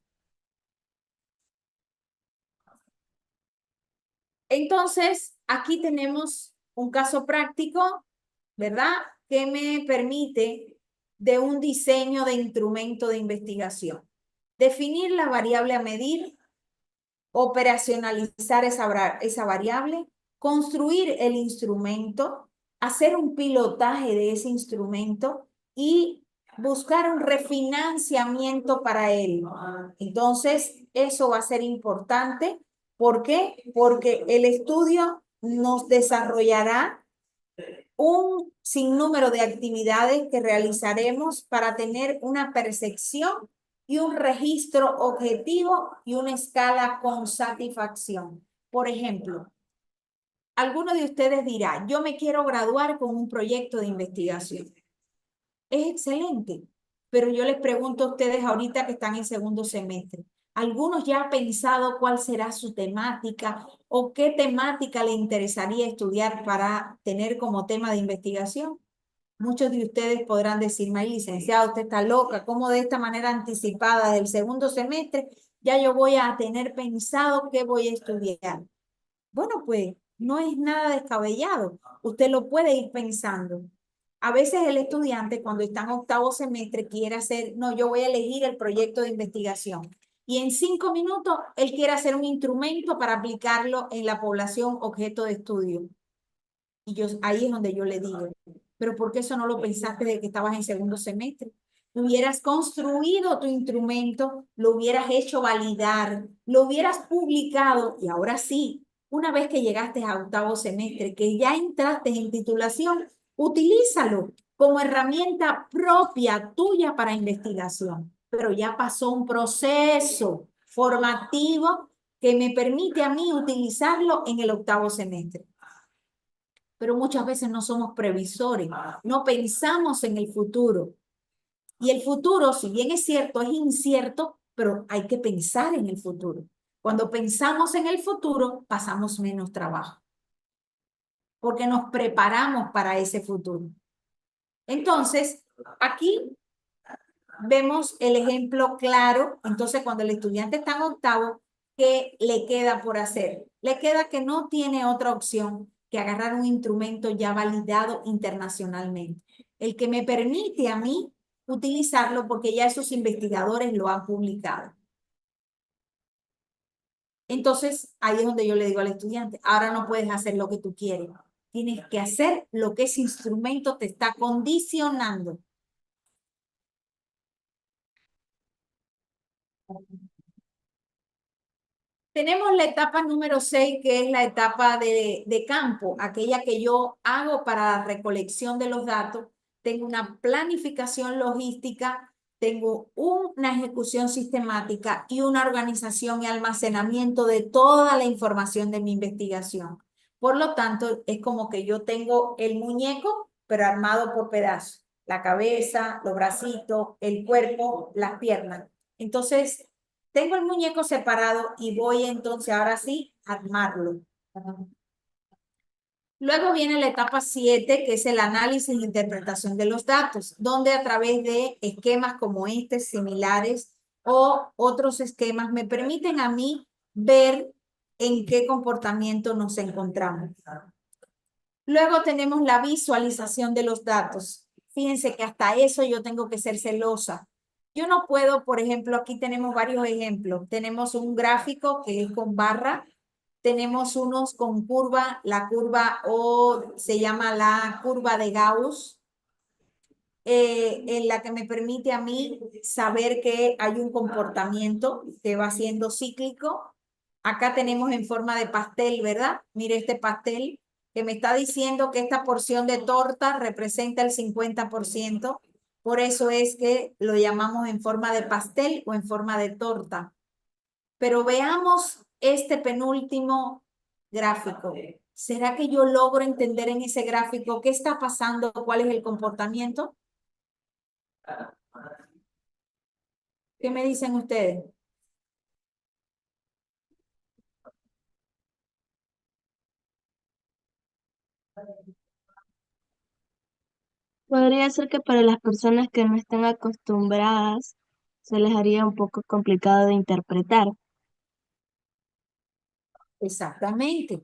Entonces, aquí tenemos un caso práctico, ¿verdad? Que me permite de un diseño de instrumento de investigación. Definir la variable a medir, operacionalizar esa variable, construir el instrumento, hacer un pilotaje de ese instrumento y buscar un refinanciamiento para él. Entonces, eso va a ser importante. ¿Por qué? Porque el estudio nos desarrollará un sinnúmero de actividades que realizaremos para tener una percepción y un registro objetivo y una escala con satisfacción. Por ejemplo, alguno de ustedes dirá, yo me quiero graduar con un proyecto de investigación. Es excelente, pero yo les pregunto a ustedes ahorita que están en segundo semestre, ¿algunos ya han pensado cuál será su temática o qué temática le interesaría estudiar para tener como tema de investigación? Muchos de ustedes podrán decirme, ay, licenciado, usted está loca, ¿cómo de esta manera anticipada del segundo semestre ya yo voy a tener pensado qué voy a estudiar? Bueno, pues no es nada descabellado. Usted lo puede ir pensando. A veces el estudiante cuando está en octavo semestre quiere hacer, no, yo voy a elegir el proyecto de investigación. Y en 5 minutos él quiere hacer un instrumento para aplicarlo en la población objeto de estudio. Y ahí es donde yo le digo, pero ¿por qué eso no lo pensaste desde que estabas en segundo semestre? Hubieras construido tu instrumento, lo hubieras hecho validar, lo hubieras publicado y ahora sí, una vez que llegaste a octavo semestre, que ya entraste en titulación, utilízalo como herramienta propia tuya para investigación. Pero ya pasó un proceso formativo que me permite a mí utilizarlo en el octavo semestre. Pero muchas veces no somos previsores, no pensamos en el futuro. Y el futuro, si bien es cierto, es incierto, pero hay que pensar en el futuro. Cuando pensamos en el futuro, pasamos menos trabajo, porque nos preparamos para ese futuro. Entonces, aquí vemos el ejemplo claro. Entonces, cuando el estudiante está en octavo, ¿qué le queda por hacer? Le queda que no tiene otra opción que agarrar un instrumento ya validado internacionalmente, el que me permite a mí utilizarlo porque ya esos investigadores lo han publicado. Entonces, ahí es donde yo le digo al estudiante, ahora no puedes hacer lo que tú quieres, tienes que hacer lo que ese instrumento te está condicionando. Tenemos la etapa número 6, que es la etapa de campo, aquella que yo hago para la recolección de los datos. Tengo una planificación logística, tengo una ejecución sistemática y una organización y almacenamiento de toda la información de mi investigación. Por lo tanto, es como que yo tengo el muñeco, pero armado por pedazos. La cabeza, los bracitos, el cuerpo, las piernas. Entonces, tengo el muñeco separado y voy entonces ahora sí a armarlo. Luego viene la etapa 7, que es el análisis e interpretación de los datos, donde a través de esquemas como este, similares o otros esquemas, me permiten a mí ver en qué comportamiento nos encontramos. Luego tenemos la visualización de los datos. Fíjense que hasta eso yo tengo que ser celosa. Yo no puedo, por ejemplo, aquí tenemos varios ejemplos. Tenemos un gráfico que es con barra. Tenemos unos con curva, la curva O se llama la curva de Gauss, en la que me permite a mí saber que hay un comportamiento que va siendo cíclico. Acá tenemos en forma de pastel, ¿verdad? Mire este pastel que me está diciendo que esta porción de torta representa el 50%. Por eso es que lo llamamos en forma de pastel o en forma de torta. Pero veamos este penúltimo gráfico. ¿Será que yo logro entender en ese gráfico qué está pasando, cuál es el comportamiento? ¿Qué me dicen ustedes? Podría ser que para las personas que no están acostumbradas se les haría un poco complicado de interpretar. Exactamente.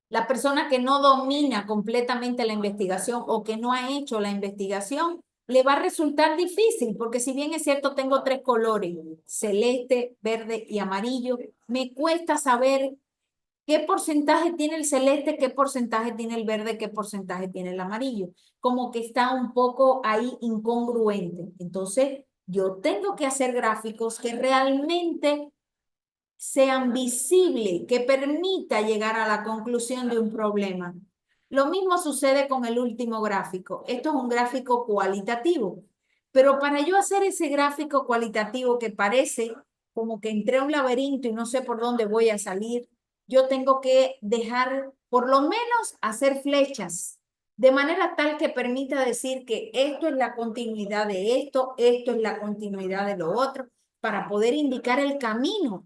La persona que no domina completamente la investigación o que no ha hecho la investigación, le va a resultar difícil, porque si bien es cierto, tengo 3 colores, celeste, verde y amarillo, me cuesta saber qué porcentaje tiene el celeste, qué porcentaje tiene el verde, qué porcentaje tiene el amarillo. Como que está un poco ahí incongruente. Entonces, yo tengo que hacer gráficos que realmente sean visibles, que permita llegar a la conclusión de un problema. Lo mismo sucede con el último gráfico. Esto es un gráfico cualitativo, pero para yo hacer ese gráfico cualitativo que parece como que entré a un laberinto y no sé por dónde voy a salir, yo tengo que dejar, por lo menos, hacer flechas, de manera tal que permita decir que esto es la continuidad de esto es la continuidad de lo otro, para poder indicar el camino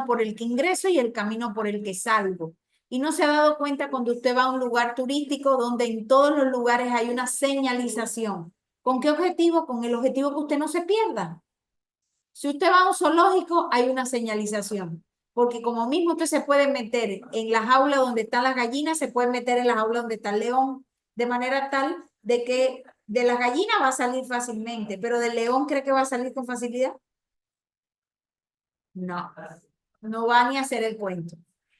por el que ingreso y el camino por el que salgo. Y no se ha dado cuenta cuando usted va a un lugar turístico donde en todos los lugares hay una señalización. ¿Con qué objetivo? Con el objetivo que usted no se pierda. Si usted va a un zoológico, hay una señalización. Porque como mismo usted se puede meter en la jaula donde están las gallinas, se puede meter en la jaula donde está el león, de manera tal de que de las gallinas va a salir fácilmente, pero del león ¿cree que va a salir con facilidad? No, no va ni a hacer el cuento.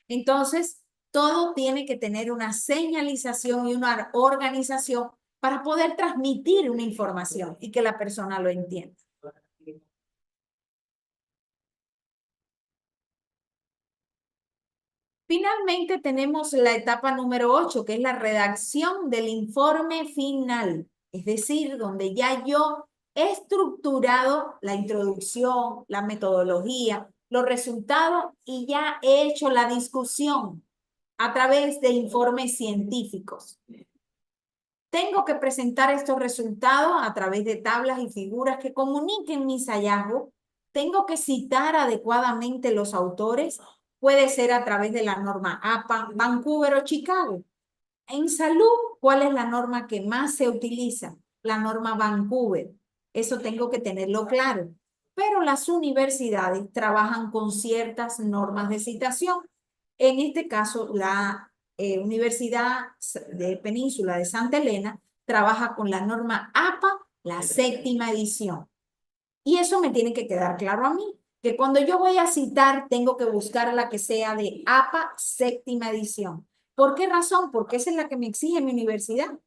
Entonces, todo tiene que tener una señalización y una organización para poder transmitir una información y que la persona lo entienda. Finalmente tenemos la etapa número 8, que es la redacción del informe final. Es decir, donde ya yo he estructurado la introducción, la metodología, los resultados y ya he hecho la discusión a través de informes científicos. Tengo que presentar estos resultados a través de tablas y figuras que comuniquen mis hallazgos. Tengo que citar adecuadamente los autores. Puede ser a través de la norma APA, Vancouver o Chicago. En salud, ¿cuál es la norma que más se utiliza? La norma Vancouver. Eso tengo que tenerlo claro. Pero las universidades trabajan con ciertas normas de citación. En este caso, la Universidad de Península de Santa Elena trabaja con la norma APA, la 7ª edición. Y eso me tiene que quedar claro a mí, que cuando yo voy a citar, tengo que buscar la que sea de APA 7ª edición. ¿Por qué razón? Porque esa es la que me exige mi universidad.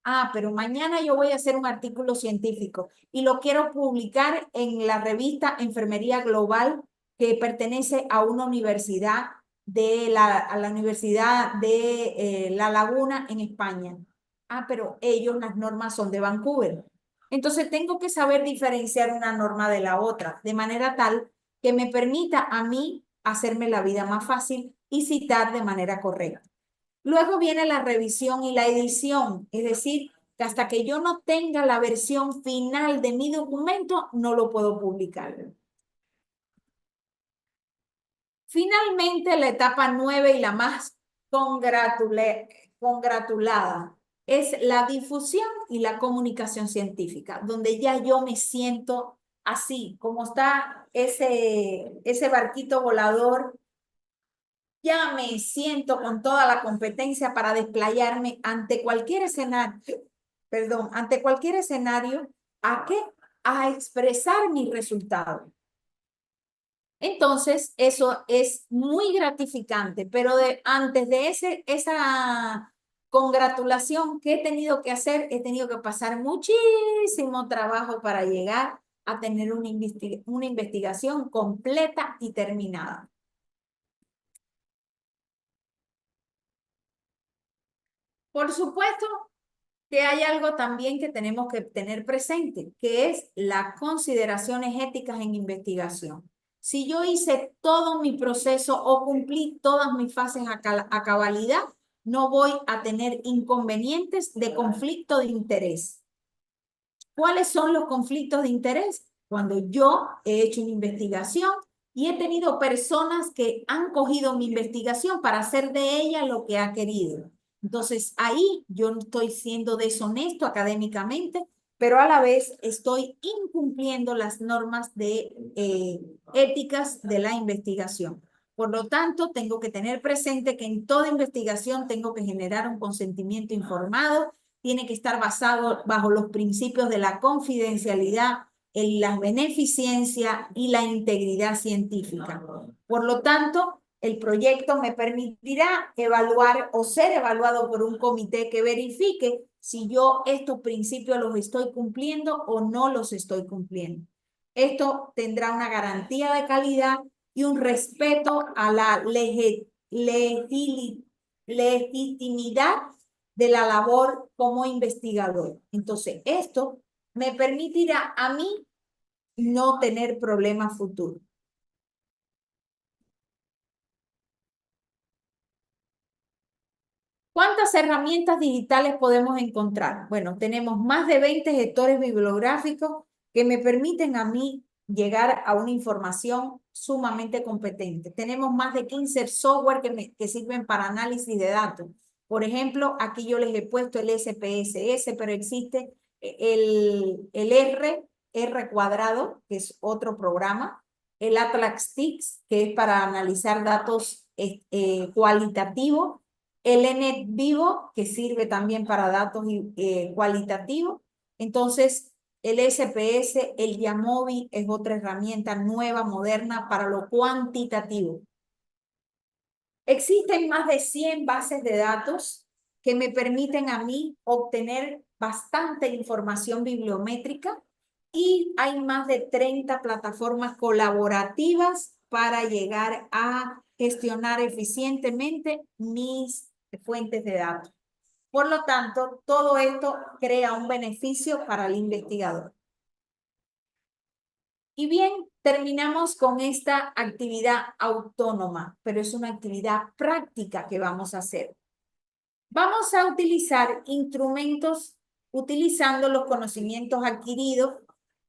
Ah, pero mañana yo voy a hacer un artículo científico y lo quiero publicar en la revista Enfermería Global, que pertenece a una universidad a la Universidad de La Laguna en España. Ah, pero las normas son de Vancouver. Entonces tengo que saber diferenciar una norma de la otra, de manera tal que me permita a mí hacerme la vida más fácil y citar de manera correcta. Luego viene la revisión y la edición, es decir, que hasta que yo no tenga la versión final de mi documento, no lo puedo publicar. Finalmente, la etapa 9 y la más congratulada es la difusión y la comunicación científica, donde ya yo me siento así, como está ese barquito volador. Ya me siento con toda la competencia para desplayarme ante cualquier escenario, ¿a qué? A expresar mi resultado. Entonces, eso es muy gratificante, pero antes de esa congratulación que he tenido que hacer, he tenido que pasar muchísimo trabajo para llegar a tener una investigación completa y terminada. Por supuesto que hay algo también que tenemos que tener presente, que es las consideraciones éticas en investigación. Si yo hice todo mi proceso o cumplí todas mis fases a cabalidad, no voy a tener inconvenientes de conflicto de interés. ¿Cuáles son los conflictos de interés? Cuando yo he hecho una investigación y he tenido personas que han cogido mi investigación para hacer de ella lo que ha querido. Entonces, ahí yo no estoy siendo deshonesto académicamente, pero a la vez estoy incumpliendo las normas de éticas de la investigación. Por lo tanto, tengo que tener presente que en toda investigación tengo que generar un consentimiento informado, tiene que estar basado bajo los principios de la confidencialidad, la beneficencia y la integridad científica. Por lo tanto, el proyecto me permitirá evaluar o ser evaluado por un comité que verifique si yo estos principios los estoy cumpliendo o no los estoy cumpliendo. Esto tendrá una garantía de calidad y un respeto a la legitimidad de la labor como investigador. Entonces, esto me permitirá a mí no tener problemas futuros. ¿Cuántas herramientas digitales podemos encontrar? Bueno, tenemos más de 20 gestores bibliográficos que me permiten a mí llegar a una información sumamente competente. Tenemos más de 15 software que sirven para análisis de datos. Por ejemplo, aquí yo les he puesto el SPSS, pero existe el R cuadrado, que es otro programa, el AtlasTix, que es para analizar datos cualitativos, el NetVivo, que sirve también para datos cualitativos. Entonces, el SPS, el Yamovi es otra herramienta nueva, moderna para lo cuantitativo. Existen más de 100 bases de datos que me permiten a mí obtener bastante información bibliométrica y hay más de 30 plataformas colaborativas para llegar a gestionar eficientemente mis fuentes de datos. Por lo tanto, todo esto crea un beneficio para el investigador. Y bien, terminamos con esta actividad autónoma, pero es una actividad práctica que vamos a hacer. Vamos a utilizar instrumentos utilizando los conocimientos adquiridos,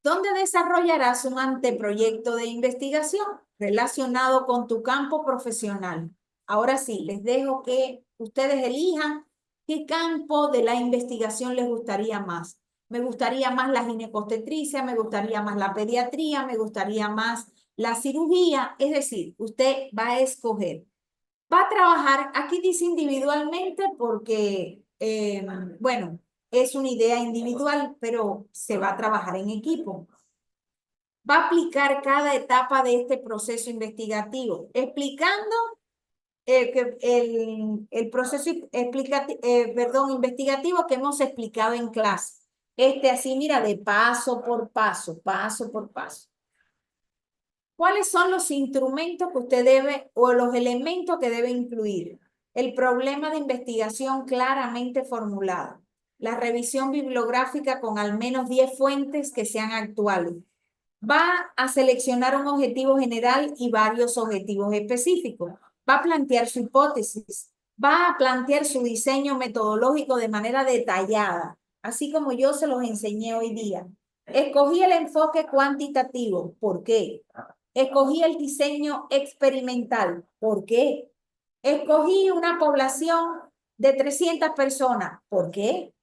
donde desarrollarás un anteproyecto de investigación relacionado con tu campo profesional. Ahora sí, les dejo que ustedes elijan qué campo de la investigación les gustaría más. Me gustaría más la ginecobstetricia, me gustaría más la pediatría, me gustaría más la cirugía. Es decir, usted va a escoger. Va a trabajar, aquí dice individualmente porque, bueno, es una idea individual, pero se va a trabajar en equipo. Va a aplicar cada etapa de este proceso investigativo, explicando el proceso investigativo que hemos explicado en clase. Así, mira, de paso por paso, paso por paso. ¿Cuáles son los instrumentos que usted debe o los elementos que debe incluir? El problema de investigación claramente formulado. La revisión bibliográfica con al menos 10 fuentes que sean actuales. Va a seleccionar un objetivo general y varios objetivos específicos. Va a plantear su hipótesis. Va a plantear su diseño metodológico de manera detallada, así como yo se los enseñé hoy día. Escogí el enfoque cuantitativo. ¿Por qué? Escogí el diseño experimental. ¿Por qué? Escogí una población de 300 personas. ¿Por qué?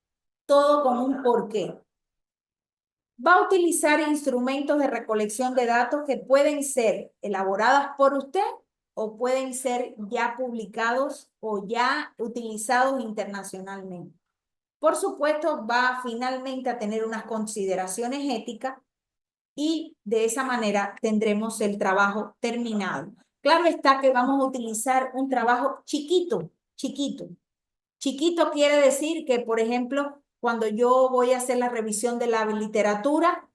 Todo con un porqué. Va a utilizar instrumentos de recolección de datos que pueden ser elaboradas por usted o pueden ser ya publicados o ya utilizados internacionalmente. Por supuesto, va finalmente a tener unas consideraciones éticas y de esa manera tendremos el trabajo terminado. Claro está que vamos a utilizar un trabajo chiquito, chiquito. Chiquito quiere decir que, por ejemplo, cuando yo voy a hacer la revisión de la literatura,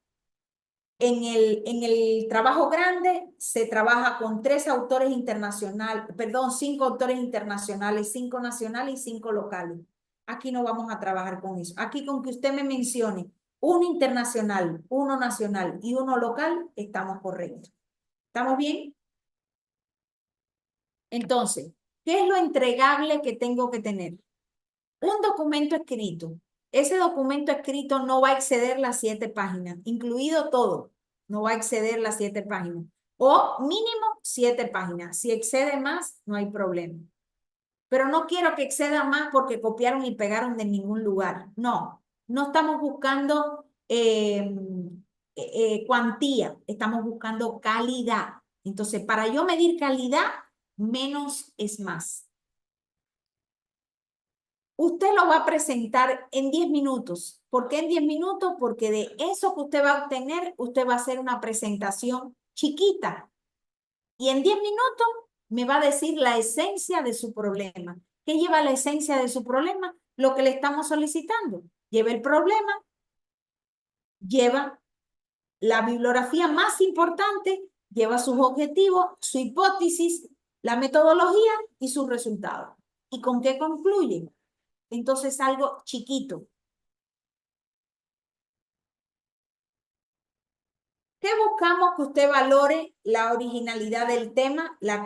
en el trabajo grande se trabaja con 5 autores internacionales, 5 nacionales y 5 locales. Aquí no vamos a trabajar con eso. Aquí con que usted me mencione uno internacional, uno nacional y uno local, estamos correctos. ¿Estamos bien? Entonces, ¿qué es lo entregable que tengo que tener? Un documento escrito. Ese documento escrito no va a exceder las 7 páginas, incluido todo. No va a exceder las 7 páginas. O mínimo 7 páginas. Si excede más, no hay problema. pero no quiero que exceda más porque copiaron y pegaron de ningún lugar. No, no estamos buscando cuantía, estamos buscando calidad. Entonces, para yo medir calidad, menos es más. Usted lo va a presentar en 10 minutos. ¿Por qué en 10 minutos? Porque de eso que usted va a obtener, usted va a hacer una presentación chiquita. Y en 10 minutos me va a decir la esencia de su problema. ¿Qué lleva la esencia de su problema? Lo que le estamos solicitando. Lleva el problema, lleva la bibliografía más importante, lleva sus objetivos, su hipótesis, la metodología y sus resultados. ¿Y con qué concluye? Entonces algo chiquito. ¿Qué buscamos? Que usted valore la originalidad del tema, la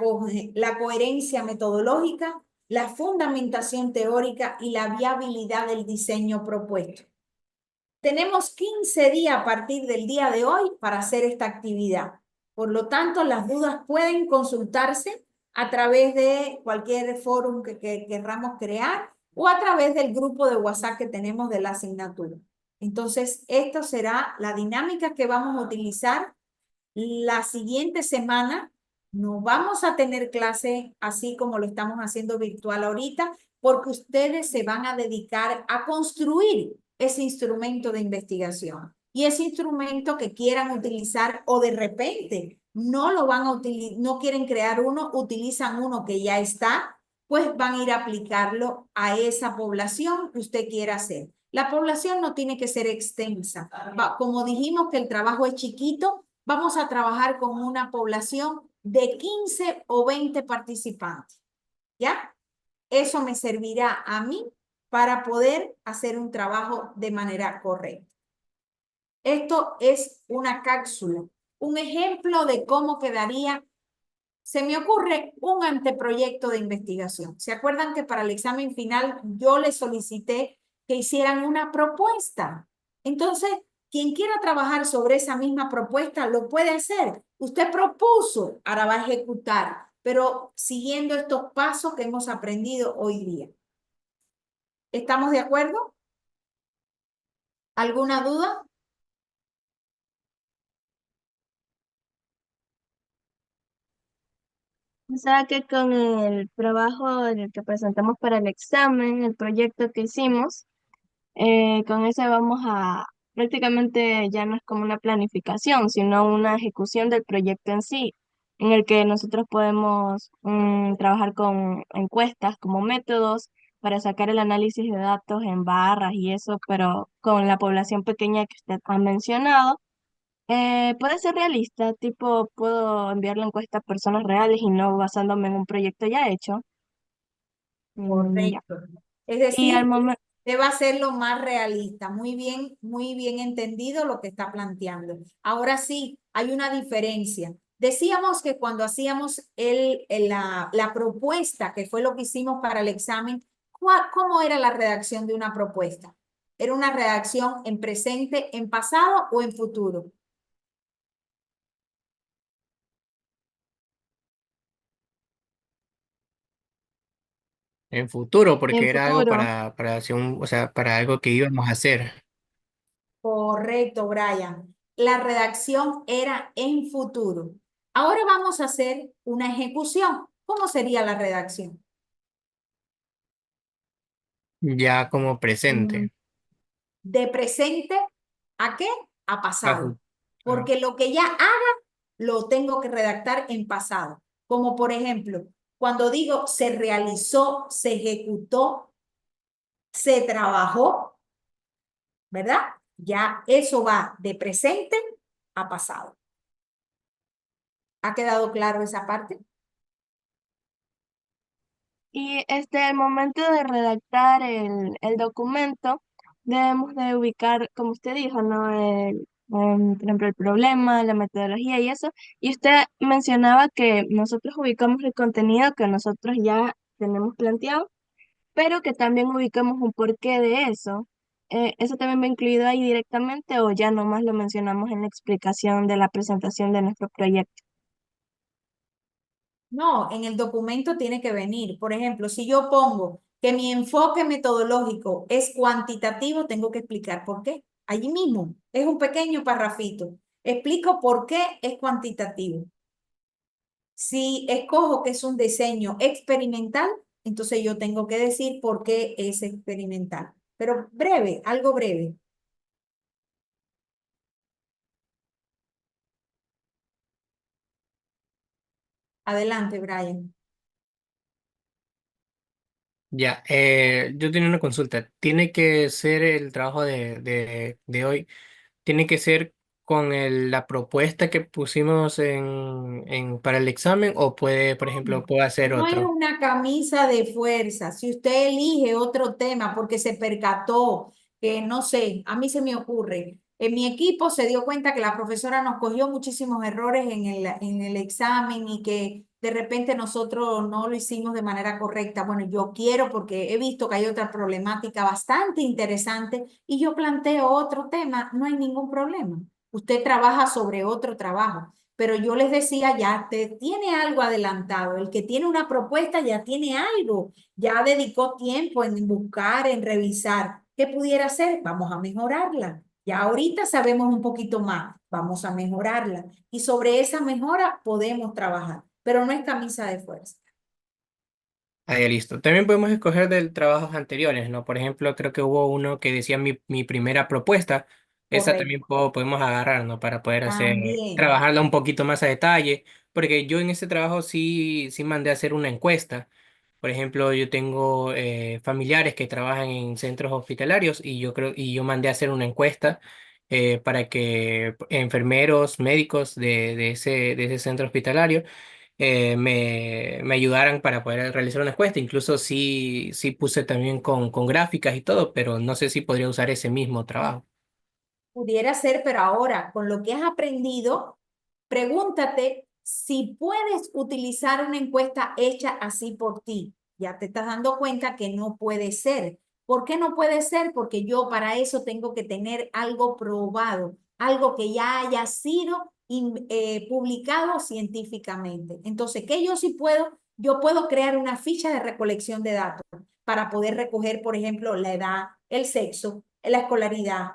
coherencia metodológica, la fundamentación teórica y la viabilidad del diseño propuesto. Tenemos 15 días a partir del día de hoy para hacer esta actividad. Por lo tanto, las dudas pueden consultarse a través de cualquier foro que querramos crear o a través del grupo de WhatsApp que tenemos de la asignatura. Entonces, esto será la dinámica que vamos a utilizar la siguiente semana. No vamos a tener clase así como lo estamos haciendo virtual ahorita, porque ustedes se van a dedicar a construir ese instrumento de investigación. Y ese instrumento que quieran utilizar o de repente no lo van a utilizar, no quieren crear uno, utilizan uno que ya está, pues van a ir a aplicarlo a esa población que usted quiera hacer. La población no tiene que ser extensa. Como dijimos que el trabajo es chiquito, vamos a trabajar con una población de 15 o 20 participantes. ¿Ya? Eso me servirá a mí para poder hacer un trabajo de manera correcta. Esto es una cápsula, un ejemplo de cómo quedaría. Se me ocurre un anteproyecto de investigación. ¿Se acuerdan que para el examen final yo les solicité que hicieran una propuesta? Entonces, quien quiera trabajar sobre esa misma propuesta lo puede hacer. Usted propuso, ahora va a ejecutar, pero siguiendo estos pasos que hemos aprendido hoy día. ¿Estamos de acuerdo? ¿Alguna duda? O sea que con el trabajo en el que presentamos para el examen, el proyecto que hicimos, con ese vamos a, prácticamente ya no es como una planificación, sino una ejecución del proyecto en sí, en el que nosotros podemos trabajar con encuestas como métodos para sacar el análisis de datos en barras y eso, pero con la población pequeña que usted ha mencionado. Puede ser realista, tipo, puedo enviar la encuesta a personas reales y no basándome en un proyecto ya hecho. Ya. Correcto. Es Y al decir, momento, usted va a ser lo más realista. Muy bien entendido lo que está planteando. Ahora sí, hay una diferencia. Decíamos que cuando hacíamos la propuesta, que fue lo que hicimos para el examen, ¿cómo era la redacción de una propuesta? ¿Era una redacción en presente, en pasado o en futuro? En futuro, en porque era algo futuro, para hacer o sea, para algo que íbamos a hacer. Correcto, Brian. La redacción era en futuro. Ahora vamos a hacer una ejecución. ¿Cómo sería la redacción? Ya como Mm, presente. De presente, ¿a qué? A Ah, pasado. ah. Porque lo que ya haga, lo tengo que redactar en pasado. Como por ejemplo, cuando digo se realizó, se ejecutó, se trabajó, ¿verdad? Ya eso va de presente a pasado. ¿Ha quedado claro esa parte? y al momento de redactar el documento, debemos de ubicar, como usted dijo, ¿no? Por ejemplo, el problema, la metodología y eso. Y usted mencionaba que nosotros ubicamos el contenido que nosotros ya tenemos planteado, pero que también ubicamos un porqué de eso. ¿Eso también va incluido ahí directamente o ya nomás lo mencionamos en la explicación de la presentación de nuestro proyecto? No, en el documento tiene que venir. Por ejemplo, si yo pongo que mi enfoque metodológico es cuantitativo, tengo que explicar por qué. Allí mismo, es un pequeño parrafito. Explico por qué es cuantitativo. Si escojo que es un diseño experimental, entonces yo tengo que decir por qué es experimental. Pero breve, algo breve. Adelante, Brian. Ya, yo tenía una consulta. ¿Tiene que ser el trabajo de hoy? ¿Tiene que ser con la propuesta que pusimos para el examen o puede, por ejemplo, puede hacer No es otro? una camisa de fuerza. Si usted elige otro tema porque se percató que, no sé, a mí se me ocurre, en mi equipo se dio cuenta que la profesora nos cogió muchísimos errores en el examen y que de repente nosotros no lo hicimos de manera correcta. Bueno, yo quiero porque he visto que hay otra problemática bastante interesante y yo planteo otro tema, no hay ningún problema. Usted trabaja sobre otro trabajo. Pero yo les decía, ya te tiene algo adelantado. El que tiene una propuesta ya tiene algo, ya dedicó tiempo en buscar, en revisar. ¿Qué pudiera hacer? Vamos a mejorarla. Ya ahorita sabemos un poquito más, vamos a mejorarla. Y sobre esa mejora podemos trabajar, pero no es camisa de fuerza. Ahí listo. También podemos escoger de trabajos anteriores, ¿no? Por ejemplo, creo que hubo uno que decía mi primera propuesta. Esa también Correcto. podemos agarrar, ¿no? Para poder También. trabajarla un poquito más a detalle. Porque yo en ese trabajo sí mandé a hacer una encuesta. Por ejemplo, yo tengo familiares que trabajan en centros hospitalarios y yo mandé a hacer una encuesta para que enfermeros, médicos de ese centro hospitalario me ayudaran para poder realizar una encuesta. Incluso sí puse también con gráficas y todo, pero no sé si podría usar ese mismo trabajo. Pudiera ser, pero ahora, con lo que has aprendido, pregúntate si puedes utilizar una encuesta hecha así por ti. Ya te estás dando cuenta que no puede ser. ¿Por qué no puede ser? Porque yo para eso tengo que tener algo probado, algo que ya haya sido publicado científicamente. Entonces, ¿qué yo sí puedo? Yo puedo crear una ficha de recolección de datos para poder recoger, por ejemplo, la edad, el sexo, la escolaridad.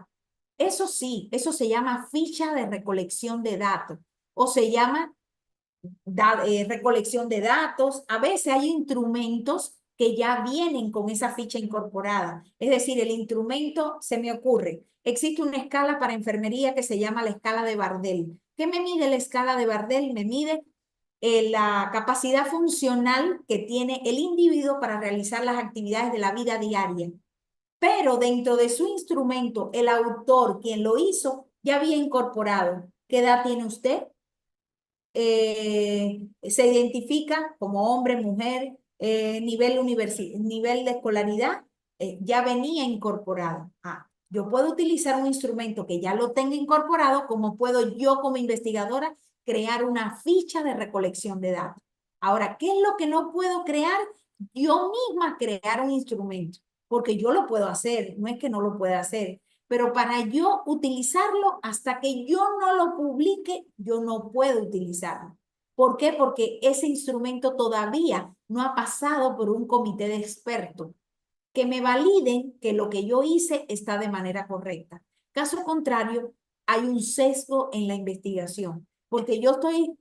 Eso sí, eso se llama ficha de recolección de datos o se llama recolección de datos. A veces hay instrumentos que ya vienen con esa ficha incorporada. Es decir, el instrumento, se me ocurre, existe una escala para enfermería que se llama la escala de Bardell. ¿Qué me mide la escala de Bardell? Me mide la capacidad funcional que tiene el individuo para realizar las actividades de la vida diaria. Pero dentro de su instrumento, el autor, quien lo hizo, ya había incorporado. ¿Qué edad tiene usted? Se identifica como hombre, mujer, nivel de escolaridad, ya venía incorporado. Yo puedo utilizar un instrumento que ya lo tenga incorporado, como puedo yo como investigadora crear una ficha de recolección de datos. Ahora, ¿qué es lo que no puedo crear? Yo misma crear un instrumento, porque yo lo puedo hacer, no es que no lo pueda hacer, pero para yo utilizarlo, hasta que yo no lo publique, yo no puedo utilizarlo. ¿Por qué? Porque ese instrumento todavía no ha pasado por un comité de expertos que me validen que lo que yo hice está de manera correcta. Caso contrario, hay un sesgo en la investigación, porque yo estoy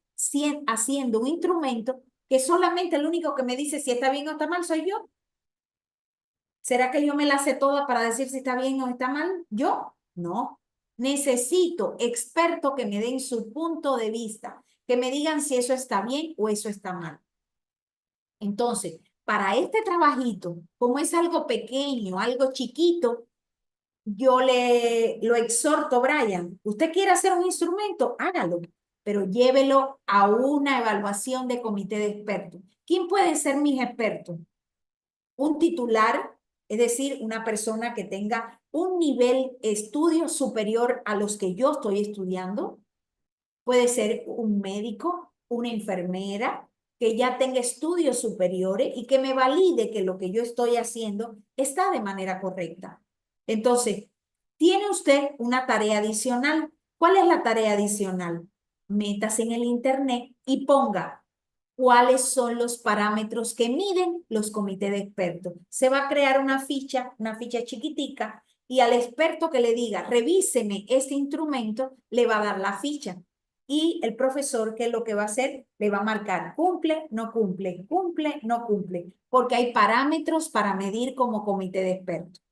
haciendo un instrumento que solamente el único que me dice si está bien o está mal soy yo. ¿Será que yo me la sé toda para decir si está bien o está mal? Yo no. Necesito expertos que me den su punto de vista, que me digan si eso está bien o eso está mal. Entonces, para este trabajito, como es algo pequeño, algo chiquito, yo lo exhorto, Brian, usted quiere hacer un instrumento, hágalo, pero llévelo a una evaluación de comité de expertos. ¿Quién puede ser mis expertos? Un titular, es decir, una persona que tenga un nivel estudio superior a los que yo estoy estudiando. Puede ser un médico, una enfermera, que ya tenga estudios superiores y que me valide que lo que yo estoy haciendo está de manera correcta. Entonces, tiene usted una tarea adicional. ¿Cuál es la tarea adicional? Métase en el internet y ponga cuáles son los parámetros que miden los comités de expertos. Se va a crear una ficha chiquitica, y al experto que le diga, revíseme este instrumento, le va a dar la ficha. Y el profesor, ¿qué es lo que va a hacer? Le va a marcar, cumple, no cumple, cumple, no cumple, porque hay parámetros para medir como comité de expertos.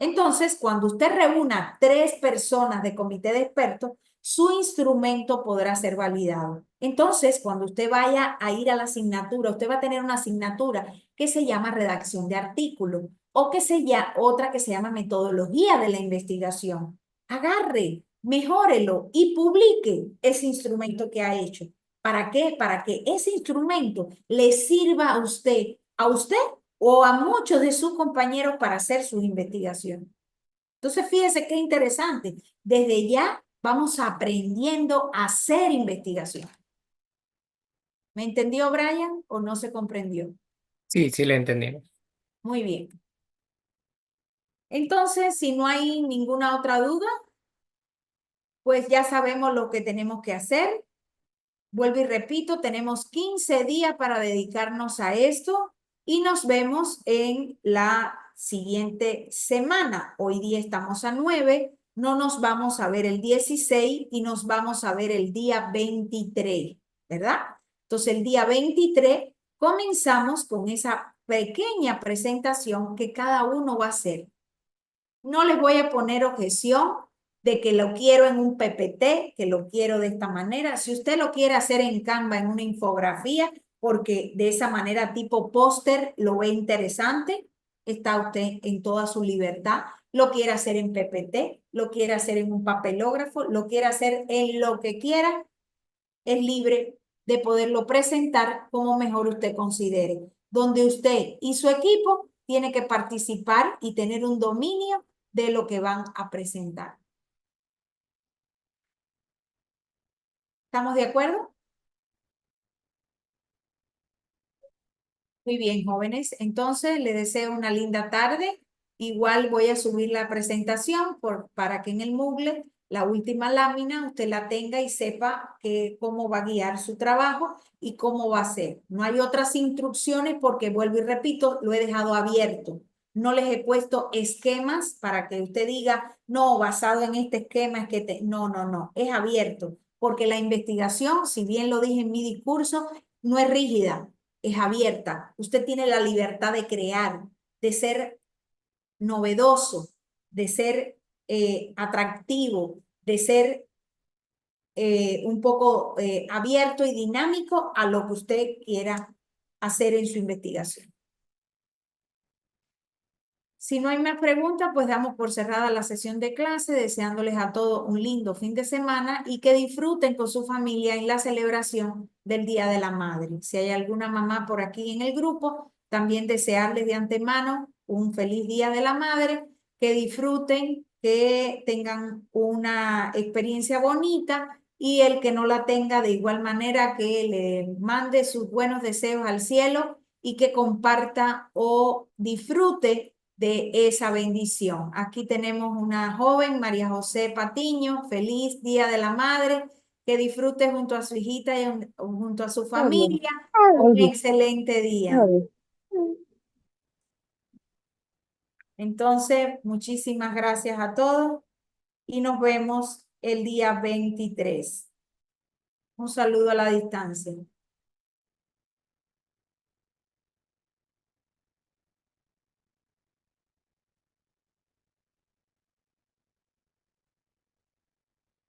Entonces, cuando usted reúna 3 personas de comité de expertos, su instrumento podrá ser validado. Entonces, cuando usted vaya a ir a la asignatura, usted va a tener una asignatura que se llama redacción de artículos, o otra que se llama metodología de la investigación. Agarre, mejórelo y publique ese instrumento que ha hecho. ¿Para qué? Para que ese instrumento le sirva a usted o a muchos de sus compañeros para hacer sus investigaciones. Entonces, fíjese qué interesante. Desde ya vamos aprendiendo a hacer investigación. ¿Me entendió, Brian, o no se comprendió? Sí, sí, lo entendimos. Muy bien. Entonces, si no hay ninguna otra duda, pues ya sabemos lo que tenemos que hacer. Vuelvo y repito, tenemos 15 días para dedicarnos a esto y nos vemos en la siguiente semana. Hoy día estamos a 9, no nos vamos a ver el 16 y nos vamos a ver el día 23, ¿verdad? Entonces el día 23 comenzamos con esa pequeña presentación que cada uno va a hacer. No les voy a poner objeción de que lo quiero en un PPT, que lo quiero de esta manera. Si usted lo quiere hacer en Canva, en una infografía, porque de esa manera tipo póster lo ve interesante, está usted en toda su libertad. Lo quiere hacer en PPT, lo quiere hacer en un papelógrafo, lo quiere hacer en lo que quiera, es libre de poderlo presentar como mejor usted considere. Donde usted y su equipo tiene que participar y tener un dominio de lo que van a presentar. ¿Estamos de acuerdo? Muy bien, jóvenes. Entonces, les deseo una linda tarde. Igual voy a subir la presentación para que en el Moodle, la última lámina, usted la tenga y sepa cómo va a guiar su trabajo y cómo va a ser. No hay otras instrucciones porque, vuelvo y repito, lo he dejado abierto. No les he puesto esquemas para que usted diga, no, basado en este esquema es que No, no, no, es abierto. Porque la investigación, si bien lo dije en mi discurso, no es rígida, es abierta. Usted tiene la libertad de crear, de ser novedoso, de ser atractivo, de ser un poco abierto y dinámico a lo que usted quiera hacer en su investigación. Si no hay más preguntas, pues damos por cerrada la sesión de clase, deseándoles a todos un lindo fin de semana y que disfruten con su familia en la celebración del Día de la Madre. Si hay alguna mamá por aquí en el grupo, también desearles de antemano un feliz Día de la Madre, que disfruten, que tengan una experiencia bonita, y el que no la tenga, de igual manera, que le mande sus buenos deseos al cielo y que comparta o disfrute de esa bendición. Aquí tenemos una joven, María José Patiño. Feliz Día de la Madre, que disfrute junto a su hijita y junto a su familia un excelente día. Entonces, muchísimas gracias a todos y nos vemos el día 23. Un saludo a la distancia.